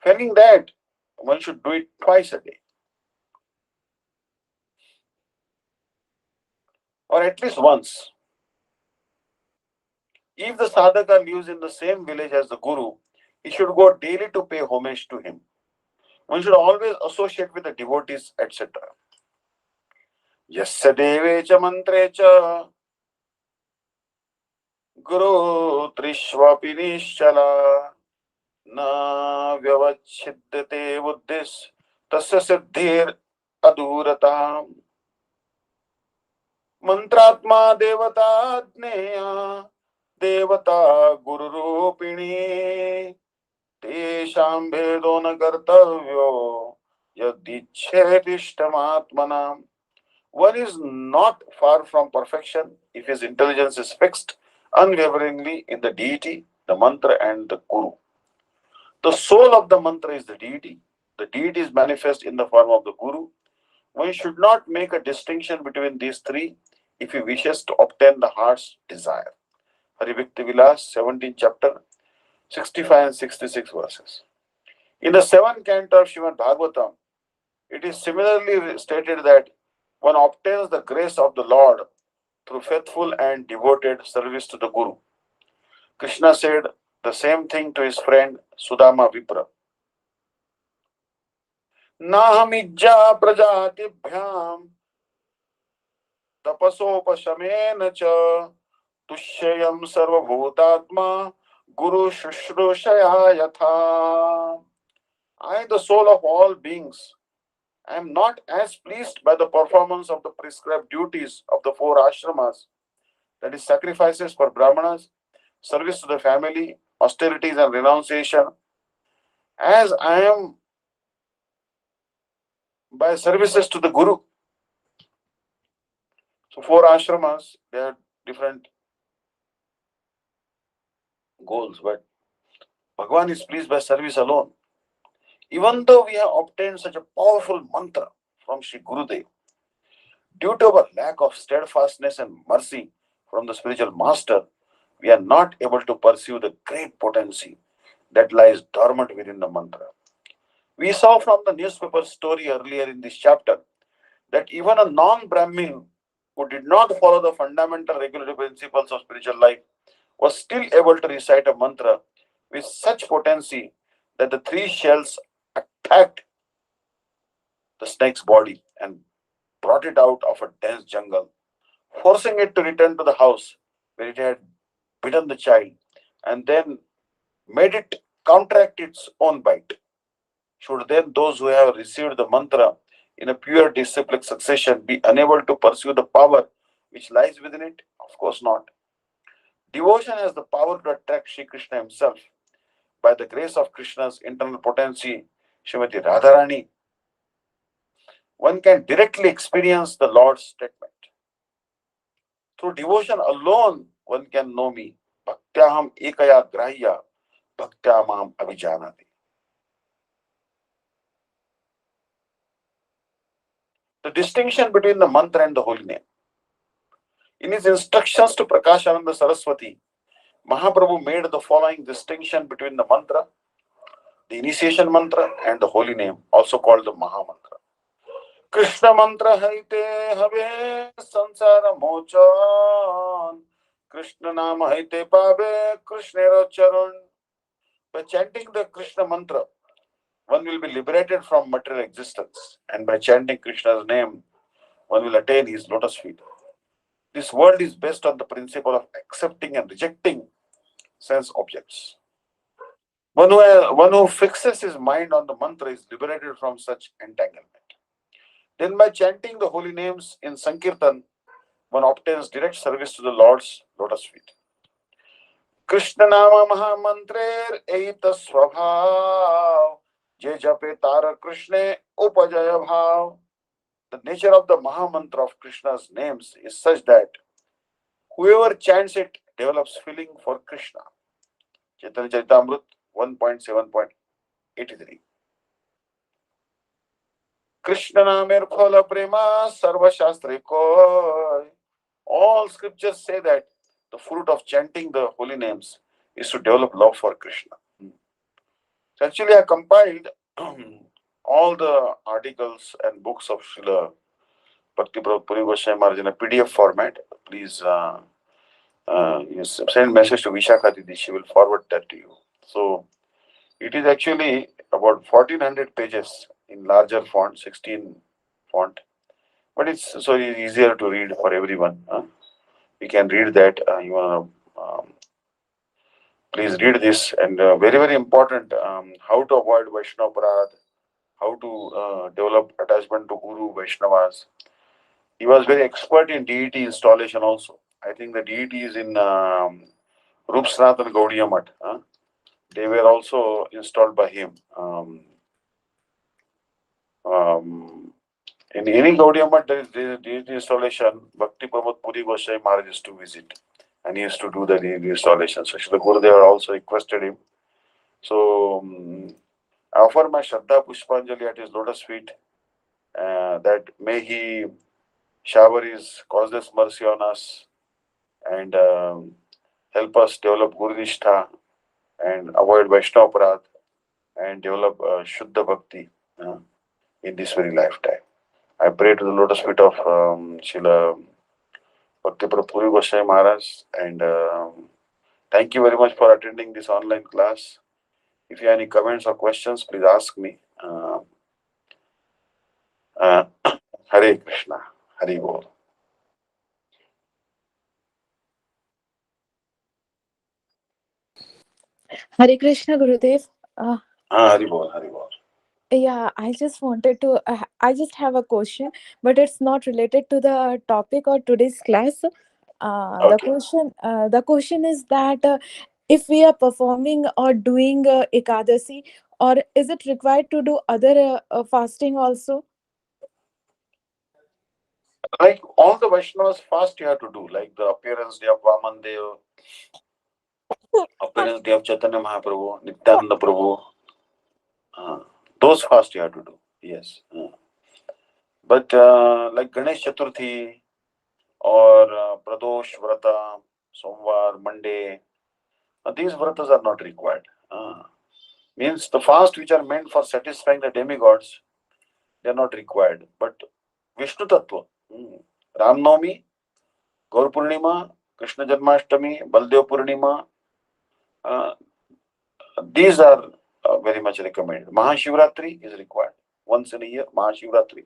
Failing that, one should do it twice a day, or at least once. If the sadhaka lives in the same village as the Guru, he should go daily to pay homage to him. One should always associate with the devotees, etc. Yasya devecha mantrecha guru trishvapi nischala na vyavachhidyate buddhis tasya siddhir aduratam mantratma devata jneya devata guru rupini tesham bhedo na kartavyo yadichhetishtamatmanam. One is not far from perfection if his intelligence is fixed unwaveringly in the deity, the mantra and the Guru. The soul of the mantra is the deity. The deity is manifest in the form of the Guru. One should not make a distinction between these three if he wishes to obtain the heart's desire. Haribhakti Vilas, 17th chapter, 65 and 66 verses. In the 7th canto of Srimad Bhagavatam, it is similarly stated that one obtains the grace of the Lord through faithful and devoted service to the Guru. Krishna said the same thing to his friend Sudama Vipra. नाहमिज्जा प्रजातिभ्याम तपसोपशमेन च तुष्ययम सर्वभूतात्मा Guru Shushrusaya Yatha. I, the soul of all beings, am not as pleased by the performance of the prescribed duties of the four ashramas, that is, sacrifices for brahmanas, service to the family, austerities and renunciation, as I am by services to the Guru. So, four ashramas, they have different goals, but Bhagavan is pleased by service alone. Even though we have obtained such a powerful mantra from Sri Gurudev, due to our lack of steadfastness and mercy from the spiritual master, we are not able to pursue the great potency that lies dormant within the mantra. We saw from the newspaper story earlier in this chapter that even a non-Brahmin who did not follow the fundamental regulatory principles of spiritual life was still able to recite a mantra with such potency that the three shells attacked the snake's body and brought it out of a dense jungle, forcing it to return to the house where it had bitten the child, and then made it counteract its own bite. Should then those who have received the mantra in a pure disciplic succession be unable to pursue the power which lies within it? Of course not. Devotion has the power to attract Sri Krishna himself. By the grace of Krishna's internal potency, Srimati Radharani, one can directly experience the Lord's statement. Through devotion alone, one can know me. Bhaktyaham ekaya grahya, bhaktyamam abhijanati. The distinction between the mantra and the holy name. In his instructions to Prakashananda Saraswati, Mahaprabhu made the following distinction between the mantra, the initiation mantra, and the holy name, also called the Maha Mantra. Krishna mantra haite have sansara mochan. Krishna nama haite pave Krishna charan. By chanting the Krishna mantra, one will be liberated from material existence, and by chanting Krishna's name, one will attain his lotus feet. This world is based on the principle of accepting and rejecting sense objects. One who fixes his mind on the mantra is liberated from such entanglement. Then, by chanting the holy names in Sankirtan, one obtains direct service to the Lord's lotus feet. Krishna Nama Mahamantrer Eita Swabhav Je Jape Tara Krishna Upajaya Bhav. The nature of the Mahamantra of Krishna's names is such that whoever chants it develops feeling for Krishna. Chaitanya Charitamrita 1.7.83. Krishna namer phala prema sarva shastre koi. All scriptures say that the fruit of chanting the holy names is to develop love for Krishna. So actually, I compiled all the articles and books of Srila Bhakti-pramoda Puri Goswami Maharaj in a PDF format. Please you send message to Vishakha Didi, she will forward that to you. So it is actually about 1400 pages in larger font, 16 font, but it's so easier to read for everyone. You can read that. You wanna please read this, and very very important. How to avoid Vaishnava, how to develop attachment to Guru Vaishnavas. He was very expert in deity installation also. I think the deity is in Rupsnath and Gaudiya Math. They were also installed by him. In any Gaudiya Math, there is deity installation. Bhakti-pramoda Puri Goswami Maharaj used to visit, and he used to do the deity installation. So Srila Gurudev also requested him. So I offer my Shraddha Pushpanjali at his lotus feet, that may he shower his causeless mercy on us and help us develop Guru Nishtha and avoid Vaishnava and develop Shuddha Bhakti in this very lifetime. I pray to the lotus feet of Srila Bhakti-pramoda Puri Goswami Maharaj, and thank you very much for attending this online class. If you have any comments or questions, please ask me. Uh, Hare Krishna. Hari Bol. Hare Krishna, Gurudev. Uh, Hari Bol. Hari Bol. yeah, I just wanted to. I just have a question, but it's not related to the topic or today's class. Okay. The question is that if we are performing or doing Ekadasi, or is it required to do other fasting also? Like all the Vaishnavas fast you have to do, like the appearance day of Vaman Dev, appearance day of Chaitanya Mahaprabhu, Nityananda Prabhu. Uh, those fast you have to do. Yes. But like Ganesh Chaturthi or Pradosh Vrata, Somvar, Monday, these vratas are not required. Means the fast which are meant for satisfying the demigods, they are not required. But Vishnu Tattva, Ram Navami, Gaur Purnima, Krishna Janmashtami, Baldev Purnima, uh, these are very much recommended. Mahashivratri is required once in a year. Mahashivratri.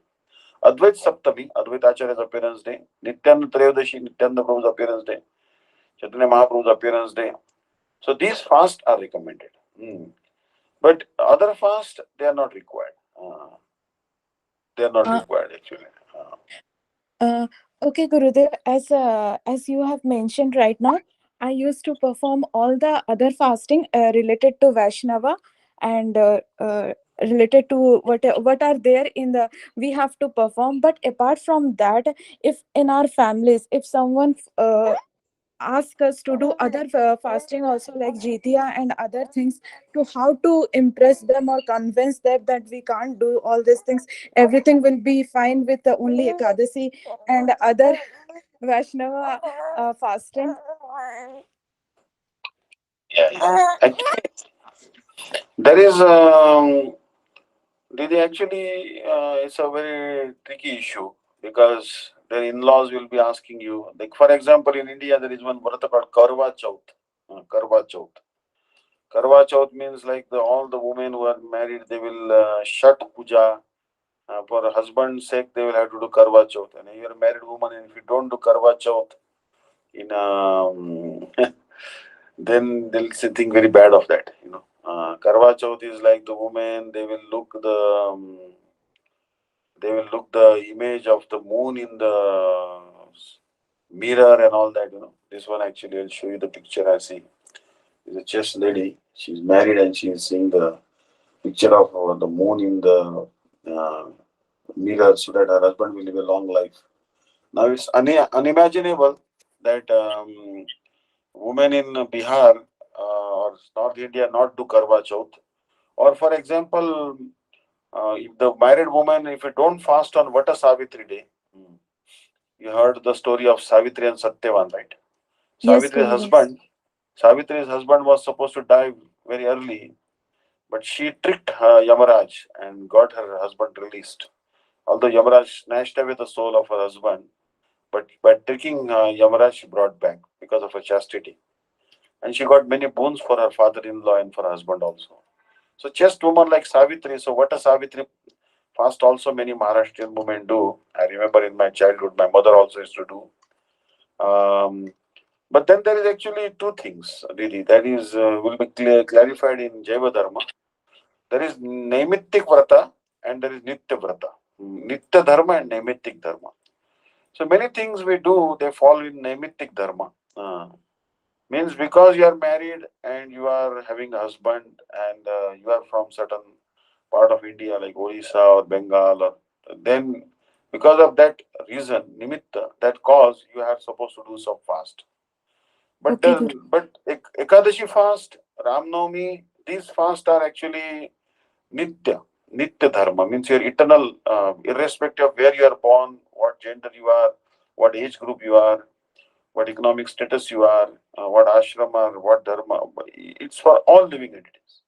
Advait Saptami, Advait Acharya's appearance day. Nityananda Trayodashi, Nityananda Prabhu's appearance day. Chaitanya Mahaprabhu's appearance day. So these fasts are recommended. But other fasts, they are not required. They are not Uh, required actually. Uh, Uh, okay, Gurudev, as you have mentioned right now, I used to perform all the other fasting related to Vaishnava and related to what are there in the we have to perform. But apart from that, if in our families, if someone ask us to do other fasting also like jitya and other things, to how to impress them or convince them that we can't do all these things, everything will be fine with the only ekadasi and other vaishnava fasting. yeah, yeah. Actually, there is Didi, actually, it's a very tricky issue because their in-laws will be asking you. Like for example, in India, there is one Vrata called Karwa Chauth. Karwa Chauth. Karwa Chauth means like all the women who are married, they will shut puja. For a husband's sake, they will have to do Karwa Chauth. And if you're a married woman, and if you don't do Karwa Chauth, in then they'll think very bad of that. Karwa Chauth is like the woman. They will look the image of the moon in the mirror and all that. This one actually, I'll show you the picture I see. Is a chest lady. She's married and she's seeing the picture of the moon in the uh, mirror so that her husband will live a long life. Now it's unimaginable that women in Bihar or North India not do Karwa Chauth. Or for example, if the married woman, if you don't fast on Vata Savitri day, you heard the story of Savitri and Satyavan, right? Yes, Savitri's Gurudev. husband, Savitri's husband was supposed to die very early, but she tricked her Yamaraj and got her husband released. Although Yamaraj snatched away the soul of her husband, but by tricking Yamaraj, she brought back because of her chastity. And she got many boons for her father-in-law and for her husband also. So just woman like Savitri. So what a Savitri fast also many Maharashtrian women do. I remember in my childhood, my mother also used to do. Um, but then there is actually two things, really. That is will be clarified in Jaiva Dharma. There is Naimittik Vrata and there is Nitya Vrata. Nitya Dharma and Naimittik Dharma. So many things we do, they fall in Naimittik Dharma. Means because you are married and you are having a husband and you are from certain part of India like Orissa or Bengal, or then because of that reason, nimitta, that cause, you are supposed to do some fast. But Okay, Guru. Ekadashi fast, Ram Navami, these fasts are actually nitya, nitya dharma means your eternal, irrespective of where you are born, what gender you are, what age group you are, what economic status you are, what ashrama, what dharma. It's for all living entities.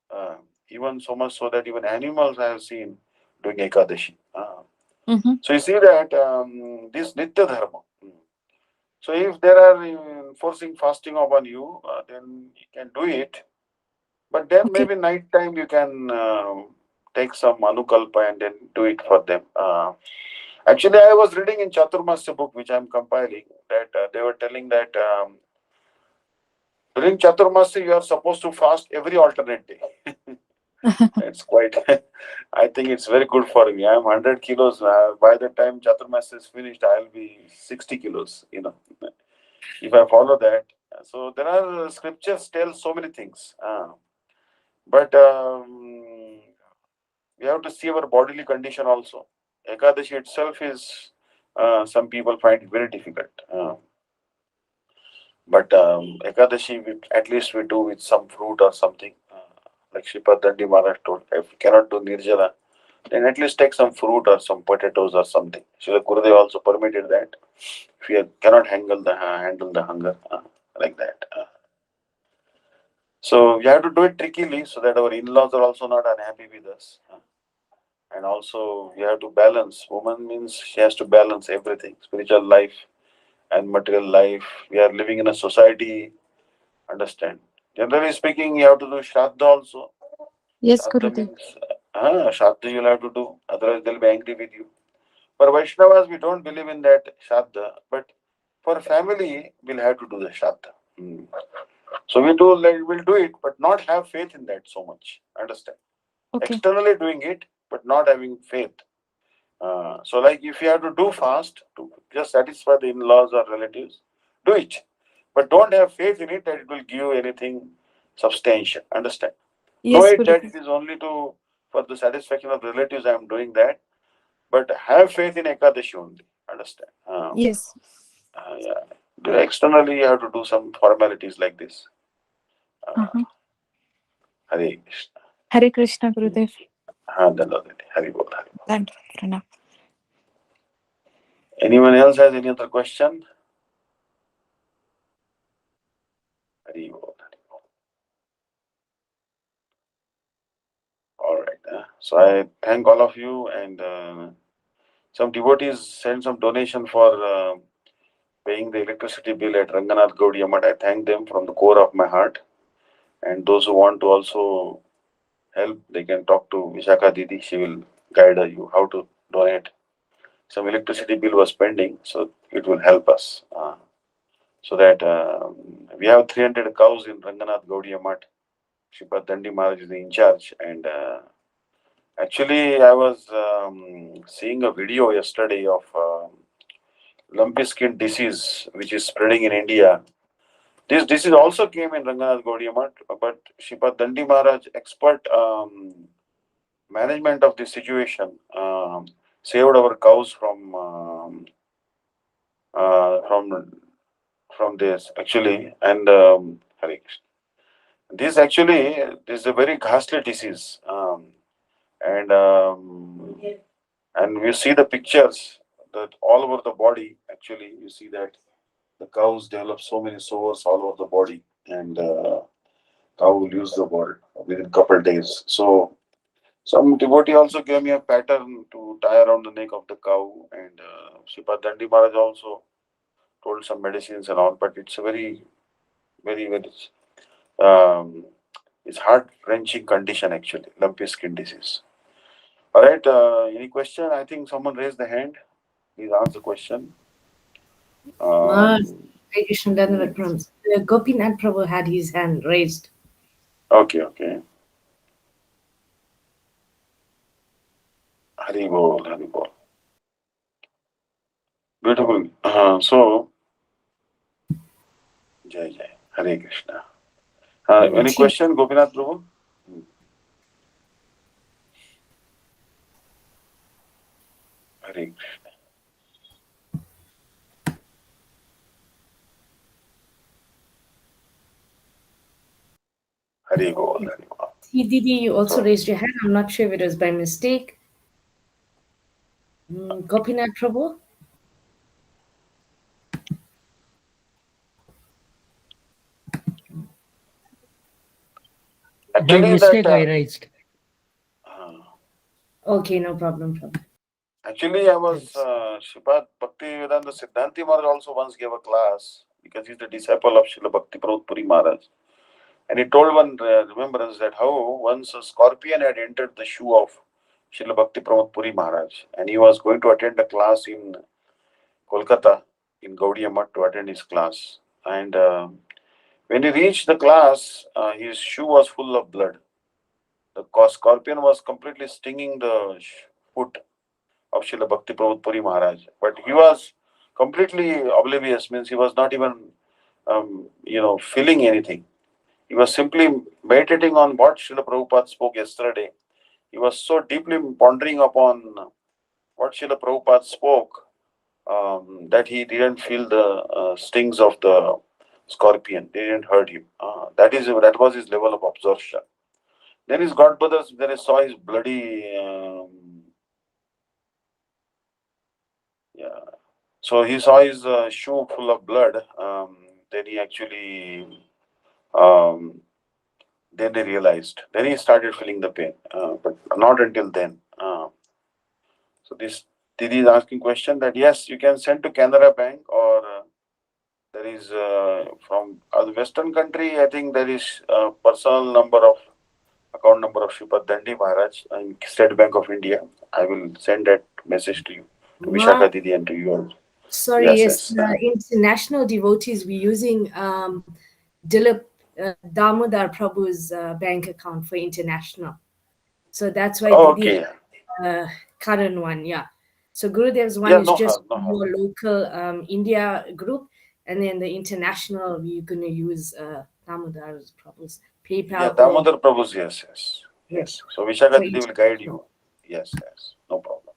Uh, Even so much so that even animals I have seen doing Ekadashi. Mm-hmm. So you see that this Nitya Dharma. So if there are enforcing fasting upon you, then you can do it. But then Okay. maybe night time you can take some Anukalpa and then do it for them. Actually, I was reading in Chaturmasya book, which I am compiling, that they were telling that during Chaturmasya, you are supposed to fast every alternate day. It's quite, I think it's very good for me. I'm 100 kilos. By the time Chaturmasya is finished, I'll be 60 kilos, if I follow that. So there are scriptures tell so many things. But we have to see our bodily condition also. Ekadashi itself is, some people find it very difficult. But Ekadashi, at least we do with some fruit or something. Like Sripad Dandi Maharaj told, if we cannot do Nirjala, then at least take some fruit or some potatoes or something. Srila Gurudev also permitted that. If you cannot handle the hunger, like that. So we have to do it trickily so that our in-laws are also not unhappy with us. And also we have to balance. Woman means she has to balance everything, spiritual life and material life. We are living in a society, understand. Generally speaking, you have to do Shraddha also. Yes, Shraddha Gurudev. means, Shraddha you'll have to do, otherwise they'll be angry with you. For Vaishnavas, we don't believe in that Shraddha, but for family, we'll have to do the Shraddha. So we'll do it, but not have faith in that so much. Understand? Okay. Externally doing it, but not having faith. So like if you have to do fast to just satisfy the in-laws or relatives, do it. But don't have faith in it that it will give you anything substantial. Understand? Know Yes, it that Gurudev. it is only for the satisfaction of relatives I am doing that, but have faith in Ekadashi only. Understand? Yes. Yeah. Externally, you have to do some formalities like this. Uh, Uh-huh. Hare Krishna. Hare Krishna, Gurudev. Dandavati. Hari Bol. And Pranam. Anyone else has any other question? Hari Bol. All right. So I thank all of you, and some devotees sent some donation for paying the electricity bill at Ranganath Gaudiya Math. I thank them from the core of my heart. And those who want to also help, they can talk to Vishaka Didi. She will guide you how to donate. Some electricity bill was pending, so it will help us. So that we have 300 cows in Ranganath Gaudiya Math. Sripad Dandi Maharaj is the in charge, and actually, I was seeing a video yesterday of lumpy skin disease, which is spreading in India. This disease also came in Ranganath Gaudiya Math, but Sripad Dandi Maharaj, expert management of the situation, saved our cows from this actually. And Hare Krishna. This is a very ghastly disease, and and we see the pictures that all over the body. Actually, you see that the cows develop so many sores all over the body, and cow will lose the body within a couple of days. So some devotee also gave me a pattern to tie around the neck of the cow, and Sripad Dandi Maharaj also told some medicines and all. But it's a very, very, very um, it's heart wrenching condition actually, lumpy skin disease. All right. Any question? I think someone raised the hand. Please ask the question. Maharaj, Um, Hare Krishna Dandavat Pranams. Gopinath Prabhu had his hand raised. okay, okay. Hari Bol, Hari Bol. Beautiful. So, Jai Jai. Hare Krishna. Any question, Gopinath Prabhu? Hare Krishna. Hari Bol, Hari Bol. Didi, you also So, raised your hand. I'm not sure if it was by mistake. Gopinath Prabhu? By actually, mistake, that I raised. Okay, no problem, Prabhu. actually, I was Thanks. Sripad Bhakti-Vidanta Siddhanti Maharaj also once gave a class because he's the disciple of Srila Bhakti-pramoda Puri Maharaj. And he told one remembrance that how once a scorpion had entered the shoe of Srila Bhakti-pramoda Puri Maharaj, and he was going to attend a class in Kolkata, in Gaudiya Math, to attend his class. And when he reached the class, his shoe was full of blood. The scorpion was completely stinging the foot of Srila Bhakti-pramoda Puri Maharaj. But he was completely oblivious, means he was not even, feeling anything. He was simply meditating on what Srila Prabhupada spoke yesterday. He was so deeply pondering upon what Srila Prabhupada spoke that he didn't feel the stings of the scorpion. They didn't hurt him. That was his level of absorption. Then his god brothers, then I saw his bloody. Yeah. So he saw his shoe full of blood. Then he actually. Then they realized. Then he started feeling the pain, but not until then. So this Didi is asking question that yes, you can send to Canara Bank, or there is from the Western country. I think there is personal number of account number of Sripad Dandi Maharaj in State Bank of India. I will send that message to you, to Vishaka Didi, and to you also. Sorry, Yes. international devotees, we're using Dilip Damodar Prabhu's bank account for international. So that's why Didi current one, yeah. So Gurudev's one is just more local India group, and then the international we're going to use Damodar Prabhu's PayPal. Yeah, Damodar Prabhu's, yes. So Vishaka Didi will guide you. Yes, no problem.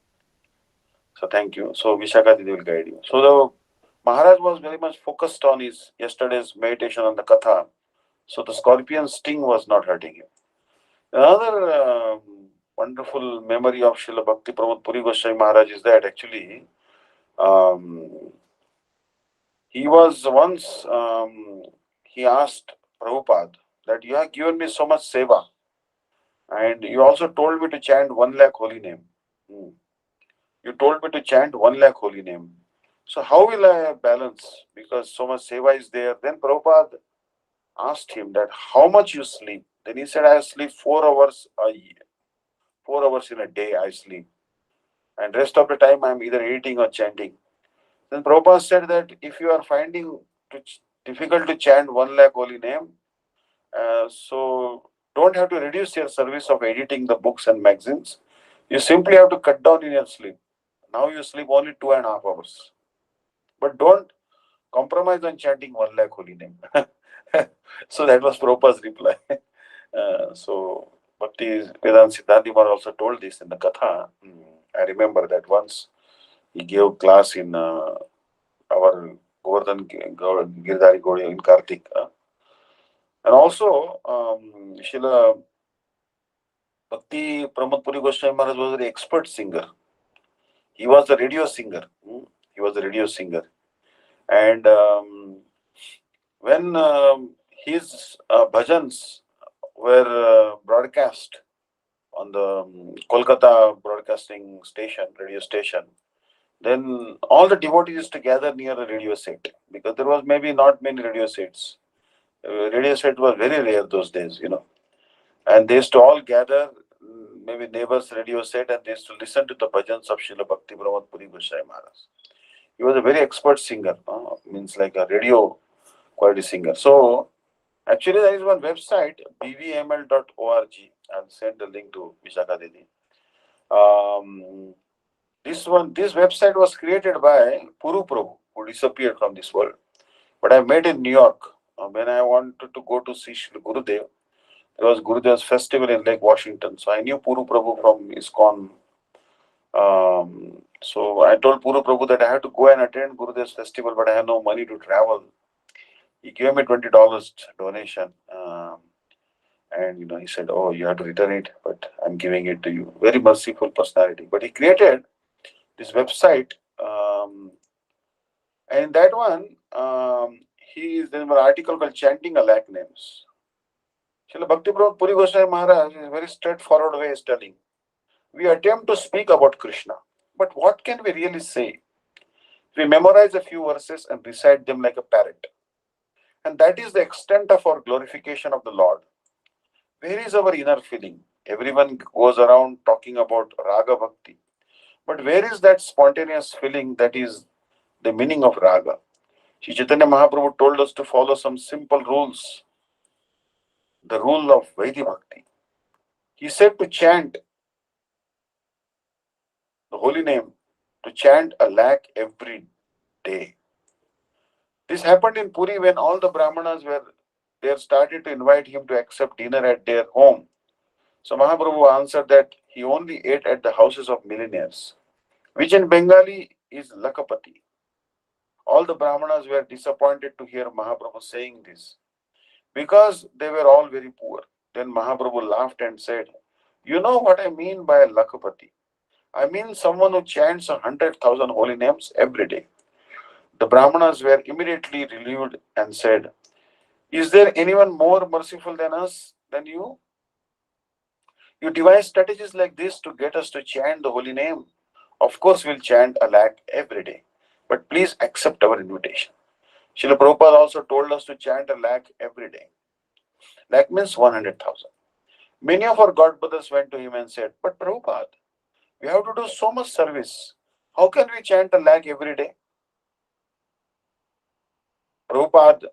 So thank you. So Vishaka Didi will guide you. So the Maharaj was very much focused on his yesterday's meditation on the Katha. So the scorpion sting was not hurting him. Another wonderful memory of Srila Bhakti-pramoda Puri Goswami Maharaj is that actually he was once, he asked Prabhupada that you have given me so much seva, and you also told me to chant 1 lakh holy name. You told me to chant 1 lakh holy name. So how will I balance? Because so much seva is there. Then Prabhupada asked him that how much you sleep. Then he said, I sleep 4 hours a year. 4 hours in a day I sleep. And rest of the time I am either eating or chanting. Then Prabhupada said that if you are finding it difficult to chant 1 lakh holy name, so don't have to reduce your service of editing the books and magazines. You simply have to cut down in your sleep. Now you sleep only 2.5 hours. But don't compromise on chanting 1 lakh holy name. So that was Prabhupada's reply. So Bhakti-Vedanta Siddhanta also told this in the Katha. I remember that once he gave class in our Govardhan Girdhari Gaudiya in Kartik. And also, Srila Bhakti-pramoda Puri Goswami Maharaj was a very expert singer. He was a radio singer. And when his bhajans were broadcast on the Kolkata broadcasting station, radio station, then all the devotees used to gather near a radio set, because there was maybe not many radio sets. Radio set was very rare those days, and they used to all gather, maybe neighbors' radio set, and they used to listen to the bhajans of Srila Bhakti-pramoda Puri Goswami Maharaj. He was a very expert singer, means like a radio quality singer. So actually there is one website, bvml.org. I'll send the link to Vishaka Didi. This website was created by Puru Prabhu, who disappeared from this world. But I met in New York when I wanted to go to see Sri Gurudev. There was Gurudev's festival in Lake Washington. So I knew Puru Prabhu from ISKCON. So I told Puru Prabhu that I had to go and attend Gurudev's festival, but I had no money to travel. He gave me $20 donation. And he said, oh, you have to return it, but I'm giving it to you. Very merciful personality. But he created this website. And in that one, there's an article called Chanting a Lakh Names. Srila Bhakti-pramoda Puri Goswami Maharaj, in a very straightforward way, is telling, we attempt to speak about Krishna, but what can we really say? We memorize a few verses and recite them like a parrot. And that is the extent of our glorification of the Lord. Where is our inner feeling? Everyone goes around talking about Raga Bhakti. But where is that spontaneous feeling that is the meaning of Raga? Sri Chaitanya Mahaprabhu told us to follow some simple rules, the rule of Vaidhi Bhakti. He said to chant the holy name, to chant a lakh every day. This happened in Puri when all the Brahmanas were there started to invite him to accept dinner at their home. So Mahaprabhu answered that he only ate at the houses of millionaires, which in Bengali is Lakapati. All the Brahmanas were disappointed to hear Mahaprabhu saying this because they were all very poor. Then Mahaprabhu laughed and said, "You know what I mean by a Lakapati? I mean someone who chants 100,000 holy names every day." The Brahmanas were immediately relieved and said, "Is there anyone more merciful than us, than you? You devise strategies like this to get us to chant the holy name. Of course, we'll chant a lakh every day, but please accept our invitation." Srila Prabhupada also told us to chant a lakh every day. Lakh means 100,000. Many of our God brothers went to him and said, "But Prabhupada, we have to do so much service. How can we chant a lakh every day?" Prabhupada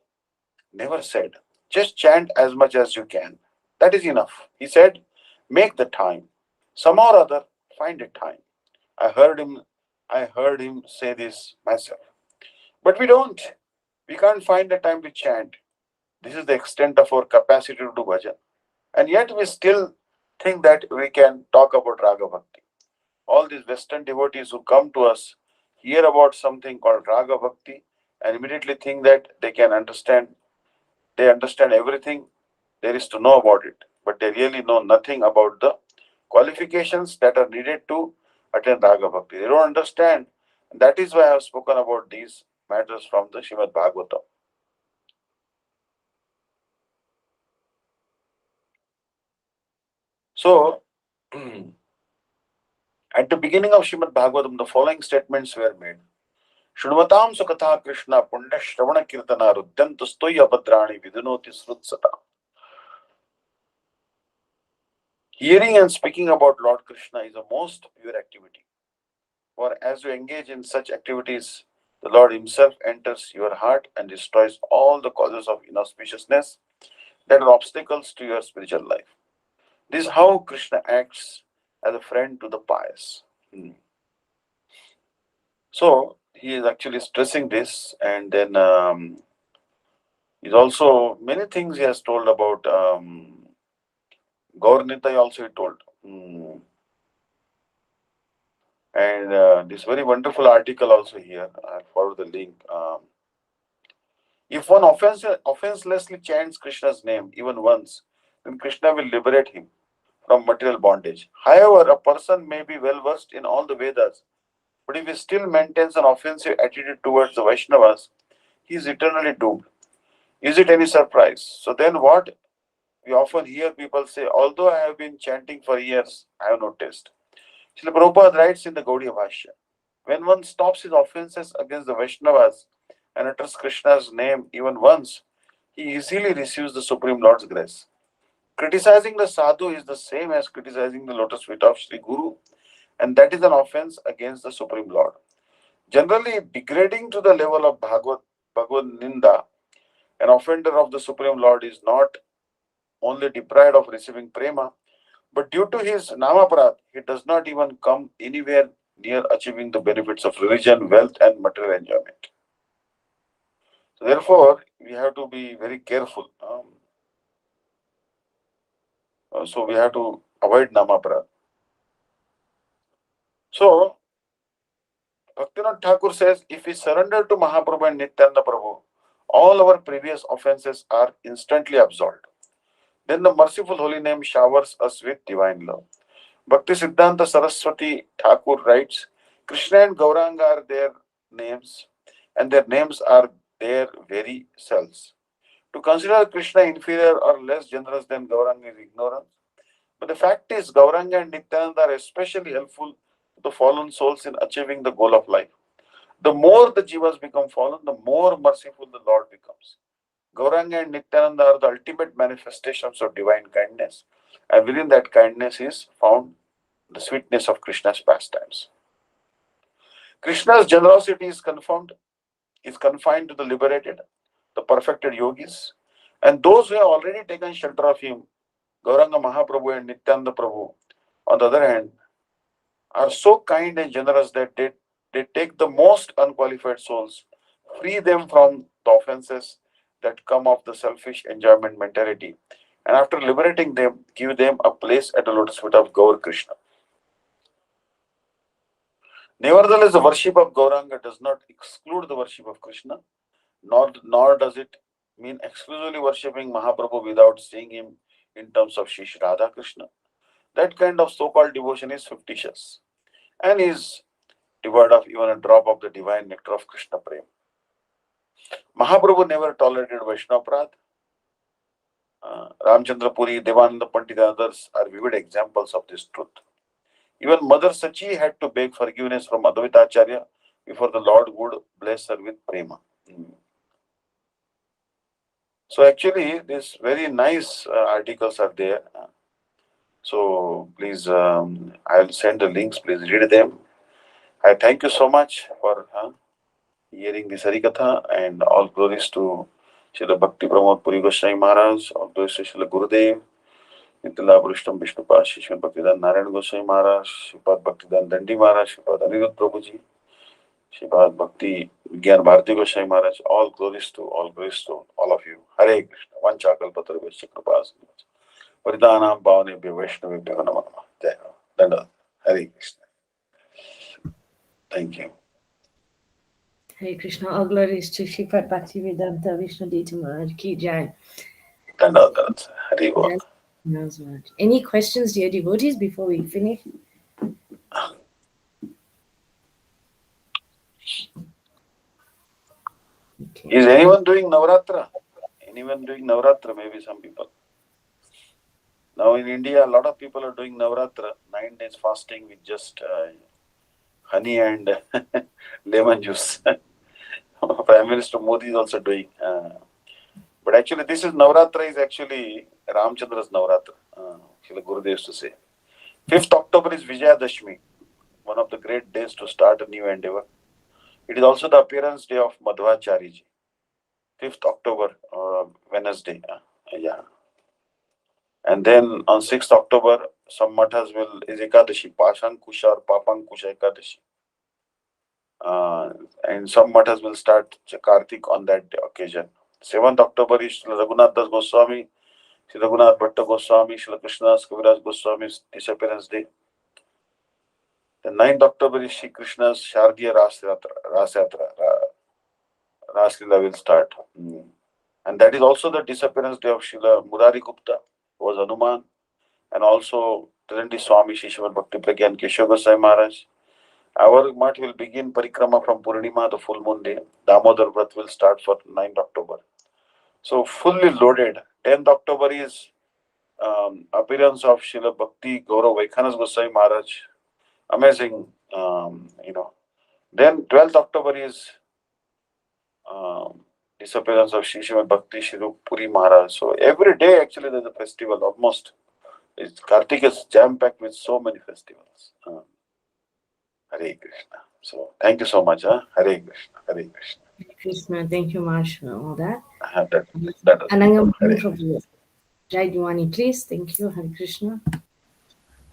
never said, "Just chant as much as you can. That is enough." He said, "Make the time. Somehow or other, find a time." I heard him say this myself. But we don't. We can't find the time to chant. This is the extent of our capacity to do bhajan. And yet we still think that we can talk about Raga Bhakti. All these Western devotees who come to us hear about something called Raga Bhakti and immediately think that they understand everything there is to know about it, but they really know nothing about the qualifications that are needed to attend Raga Bhakti. They don't understand. That is why I have spoken about these matters from the Srimad Bhagavatam. So, at the beginning of Srimad Bhagavatam, the following statements were made. Shruvatam sukatha Krishna punya shravana kirtana rudyantu stoya bhadrani vidunoti srutsata. Hearing and speaking about Lord Krishna is a most pure activity. For as you engage in such activities, the Lord Himself enters your heart and destroys all the causes of inauspiciousness that are obstacles to your spiritual life. This is how Krishna acts as a friend to the pious. So he is actually stressing this, and then he's also many things he has told about Gaur-Nitai also he told. And this very wonderful article also here. I'll follow the link. If one offenselessly chants Krishna's name even once, then Krishna will liberate him from material bondage. However, a person may be well versed in all the Vedas, but if he still maintains an offensive attitude towards the Vaishnavas, he is eternally doomed. Is it any surprise? So then what we often hear people say, although I have been chanting for years, I have no taste. Srila Prabhupada writes in the Gaudiya Bhashya, when one stops his offenses against the Vaishnavas and utters Krishna's name even once, he easily receives the Supreme Lord's grace. Criticizing the sadhu is the same as criticizing the lotus feet of Sri Guru, and that is an offense against the Supreme Lord. Generally, degrading to the level of Bhagavad Ninda, an offender of the Supreme Lord is not only deprived of receiving prema, but due to his namaparad, he does not even come anywhere near achieving the benefits of religion, wealth, and material enjoyment. So therefore, we have to be very careful. So we have to avoid namaparad. So Bhaktivinoda Thakur says, if we surrender to Mahaprabhu and Nityananda Prabhu, all our previous offenses are instantly absolved. Then the merciful holy name showers us with divine love. Bhakti-siddhanta Sarasvati Thakur writes, Krishna and Gauranga are their names, and their names are their very selves. To consider Krishna inferior or less generous than Gauranga is ignorance. But the fact is, Gauranga and Nityananda are especially helpful to the fallen souls in achieving the goal of life. The more the jivas become fallen, the more merciful the Lord becomes. Gauranga and Nityananda are the ultimate manifestations of divine kindness. And within that kindness is found the sweetness of Krishna's pastimes. Krishna's generosity is confined to the liberated, the perfected yogis, and those who have already taken shelter of him. Gauranga Mahaprabhu and Nityananda Prabhu, on the other hand, are so kind and generous that they take the most unqualified souls, free them from the offenses that come of the selfish enjoyment mentality, and after liberating them, give them a place at the lotus feet of Gaur Krishna. Nevertheless, the worship of Gauranga does not exclude the worship of Krishna, nor does it mean exclusively worshipping Mahaprabhu without seeing him in terms of Shri Radha Krishna. That kind of so-called devotion is fictitious and is devoid of even a drop of the divine nectar of Krishna Prem. Mahaprabhu never tolerated Vaishnava-prad. Ramchandra Puri, Devananda Pandit and others are vivid examples of this truth. Even Mother Sachi had to beg forgiveness from Advaita Acharya before the Lord would bless her with prema. So actually, these very nice articles are there. So please, I'll send the links. Please read them. I thank you so much for hearing this Harikatha, and all glories to Srila Bhakti-pramoda Puri Goswami Maharaj, all glories to Srila Gurudev, Nitya-lila-Pravista Visnu-Pada, Srimad Bhakti-Vidanta Narayana Goswami Maharaj, Srimad Bhakti-Vidanta Dandi Maharaj, Srimad Anirudh Prabhuji, Srimad Bhakti Gyan Bharati Goswami Maharaj, all glories to all of you. Hare Krishna, Vanchakal Patarvesya Kripas, Paridanam Bhavane Vaishnavi Namo Namah. Danda. Hare Krishna. Thank you. Hare Krishna, all glories to Sripad Bhakti-Vedanta Vishnu Deta Maharaj Ki Jai. Danda. Hare Krishna. Any questions, dear devotees, before we finish? Okay. Is anyone doing Navratra? Anyone doing Navratra? Maybe some people. Now in India, a lot of people are doing Navratra, 9 days fasting with just honey and lemon juice. Prime Minister Modi is also doing. But actually, this is Navratra is actually Ramchandra's Navratra. Srila Gurudev used to say. 5th October is Vijayadashmi, one of the great days to start a new endeavor. It is also the appearance day of Madhvacharya. 5th October, Wednesday. And then on 6th October, some mathas is Ekadashi, Pashankusha or Papankusha Ekadashi. And some mathas will start Kartik on that occasion. 7th October is Srila Raghunath Das Goswami, Sri Raghunath Bhatta Goswami, Srila Krishnadas Kaviraj Goswami's disappearance day. The 9th October is Sri Krishna's Shardiya Rasayatra. Raslila will start. And that is also the disappearance day of Srila Murari Gupta, who was Hanuman, and also presently Swami Shishwar Bhakti Pragyan Keshav Goswami Maharaj. Our mat will begin Parikrama from Purnima, the full moon day. Damodar Vrat will start for 9th October. So fully loaded. 10th October is appearance of Srila Bhakti Gauranga Goswami Maharaj. Amazing, Then 12th October is disappearance of Srimad Bhakti Shri Puri Maharaj. So every day actually there's a festival almost. Kartik is jam-packed with so many festivals. Hare Krishna. So thank you so much. Hare Krishna. Hare Krishna. Hare Krishna. Thank you, Maharaj, for all that. Anangam Prabhu. Jai Diwani, please. Thank you. Hare Krishna.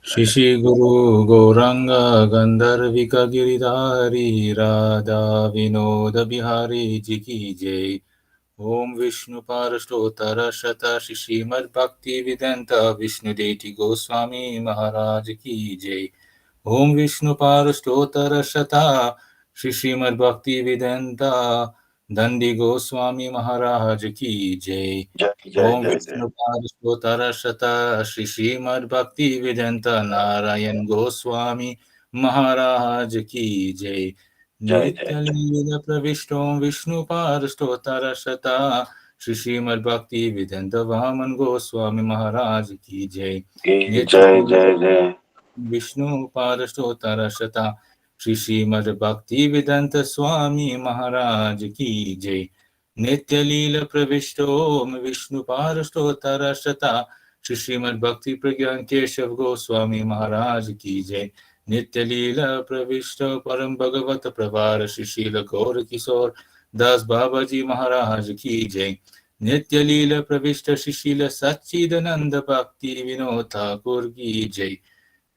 Sri Guru-Gauranga Gandharvika Giridhari Radha Vinoda Bihari Ji Ki Jai. Om Vishnu-Pada Astottara-sata Srimad Bhakti-Vidanta Vishnu Deti Goswami Maharaj Ki Jai. Om Vishnu-Pada Astottara-sata Srimad Bhakti-Vidanta Dandi Goswami Maharaj Ki Jai. Om Vishnu-Pada Astottara-sata Srimad Bhakti-Vidanta Narayan Goswami Maharaj Ki Jai. Nitya-lila-Pravista Vishnu-Pada Astottara-sata Srimad Bhakti-Vidanta Vaman Goswami Maharaj Ki Jai. Jai. Vishnu-Pada Astottara-sata Srimad Bhakti-Vidanta Swami Maharaj Ki Jai. Nitya-lila-Pravista Vishnu-Pada Astottara-sata Shri Srimad Bhakti Pragyan Keshav Goswami Maharaj ki jai. Nitya-lila-Pravista Param Bhagavat Pravar Shri Srila Gaura Das Babaji Maharaj ki jai. Nitya-lila-Pravista Shri Srila Sachidananda Bhakti Vinod Thakur ki jai.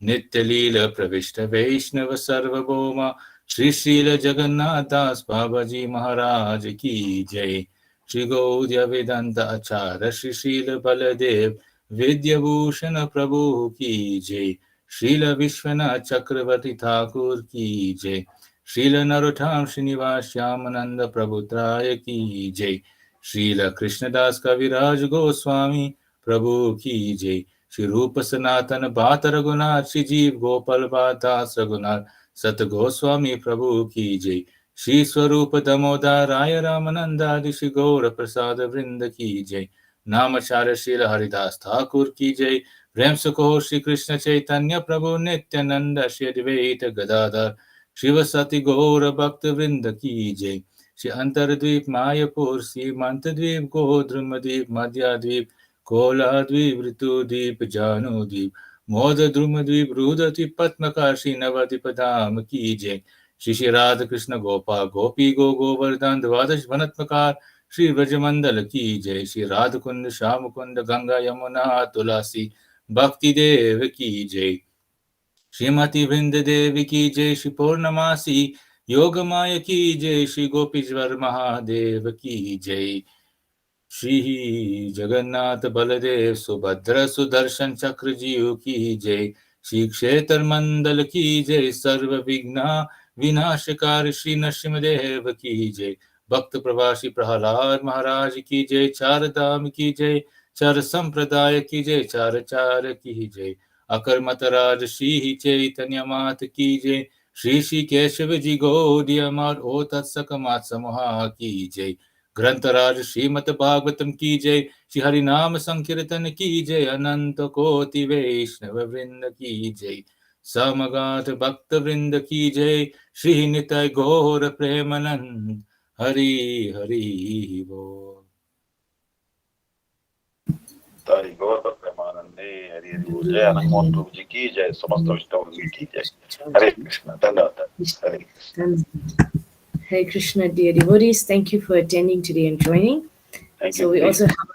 Nitya-lila-Pravista Vaishnava Sarvabhoma Shri Srila Jagannath Das Babaji Maharaj ki jai. Shri Gaudiya-Vedanta Acharya Shri Srila Baladev Vidyabhushana Prabhu ki jai. Srila Vishwanath Chakravarti Thakur ki jai. Srila Narottam Srinivas Shyamananda Prabhutraya ki jai. Srila Krishnadas Kaviraj Goswami Prabhu ki jai. Shri Rupa Sanatana Bhata Raghunath Shri Jeev Gopal Bhata Sagunath Sat Goswami Prabhu ki jai. Shri Swarupa Damodar Raya Ramananda Adi Shri Gaura Prasada Vrinda ki jai. Namacharya Srila Haridas Thakur ki jai. Prem Sukho Shri Krishna Chaitanya Prabhu Nityananda Shri Advaita Gadadhar Shivasati Gaura Bhakta Vrinda ki jai. Shri Antardvip Mayapur Shri Mantadvip Godrumadvip Madhyadvip Koladvip Ritudvip Janudvip Moda Drumadvip Rudati Patmakashi Navadip Dham ki jai. Shri Shri Radha Krishna Gopal Gopi Go Govardhan Dvadash Vanatmakar Shri Vrajamandal ki jai. Shri Radhakund Shyamukund Ganga Yamuna Tulasi Bhakti Dev ki jai. Shrimati Vrinda Devi ki jai. Shri Purnamasi Yogamaya ki jai. Shri Gopishwar Mahadev ki jai. Shri Jagannath Baladev Subhadra Sudarshan Chakra Jiyu ki jai. Shri Kshetar Mandal ki jai. Sarva Vigna Vinashakar Shri Nrsimhadev ki jai. Bhakta Pravashi Prahalad Maharaj ki jai. Char Dham ki jai. Char Sampradaya ki jai. Char Char ki jai. Akar Mataraj Shri Chaitanya Mat ki jai. Shri Shri Keshav Ji Gaudiya Mat O Tatsakamat Samoha ki jai. ग्रंथराज Shrimad Bhagavatam की जय. श्री हरि नाम संकीर्तन की जय. अनंत कोटि वैष्णव वृंद की जय. समगात भक्त वृंद की जय. श्री निताय गौर प्रेमानंद हरि हरि बोल. ताई गौर प्रेमानंदे हरि हरि बोल. जय अनंत मोहन प्रभु जी की जय. समस्त वैष्णव की जय. हरे कृष्ण. धन्यवाद. हरे Krishna. Hare Krishna, dear devotees. Thank you for attending today and joining. Thank So you. we also have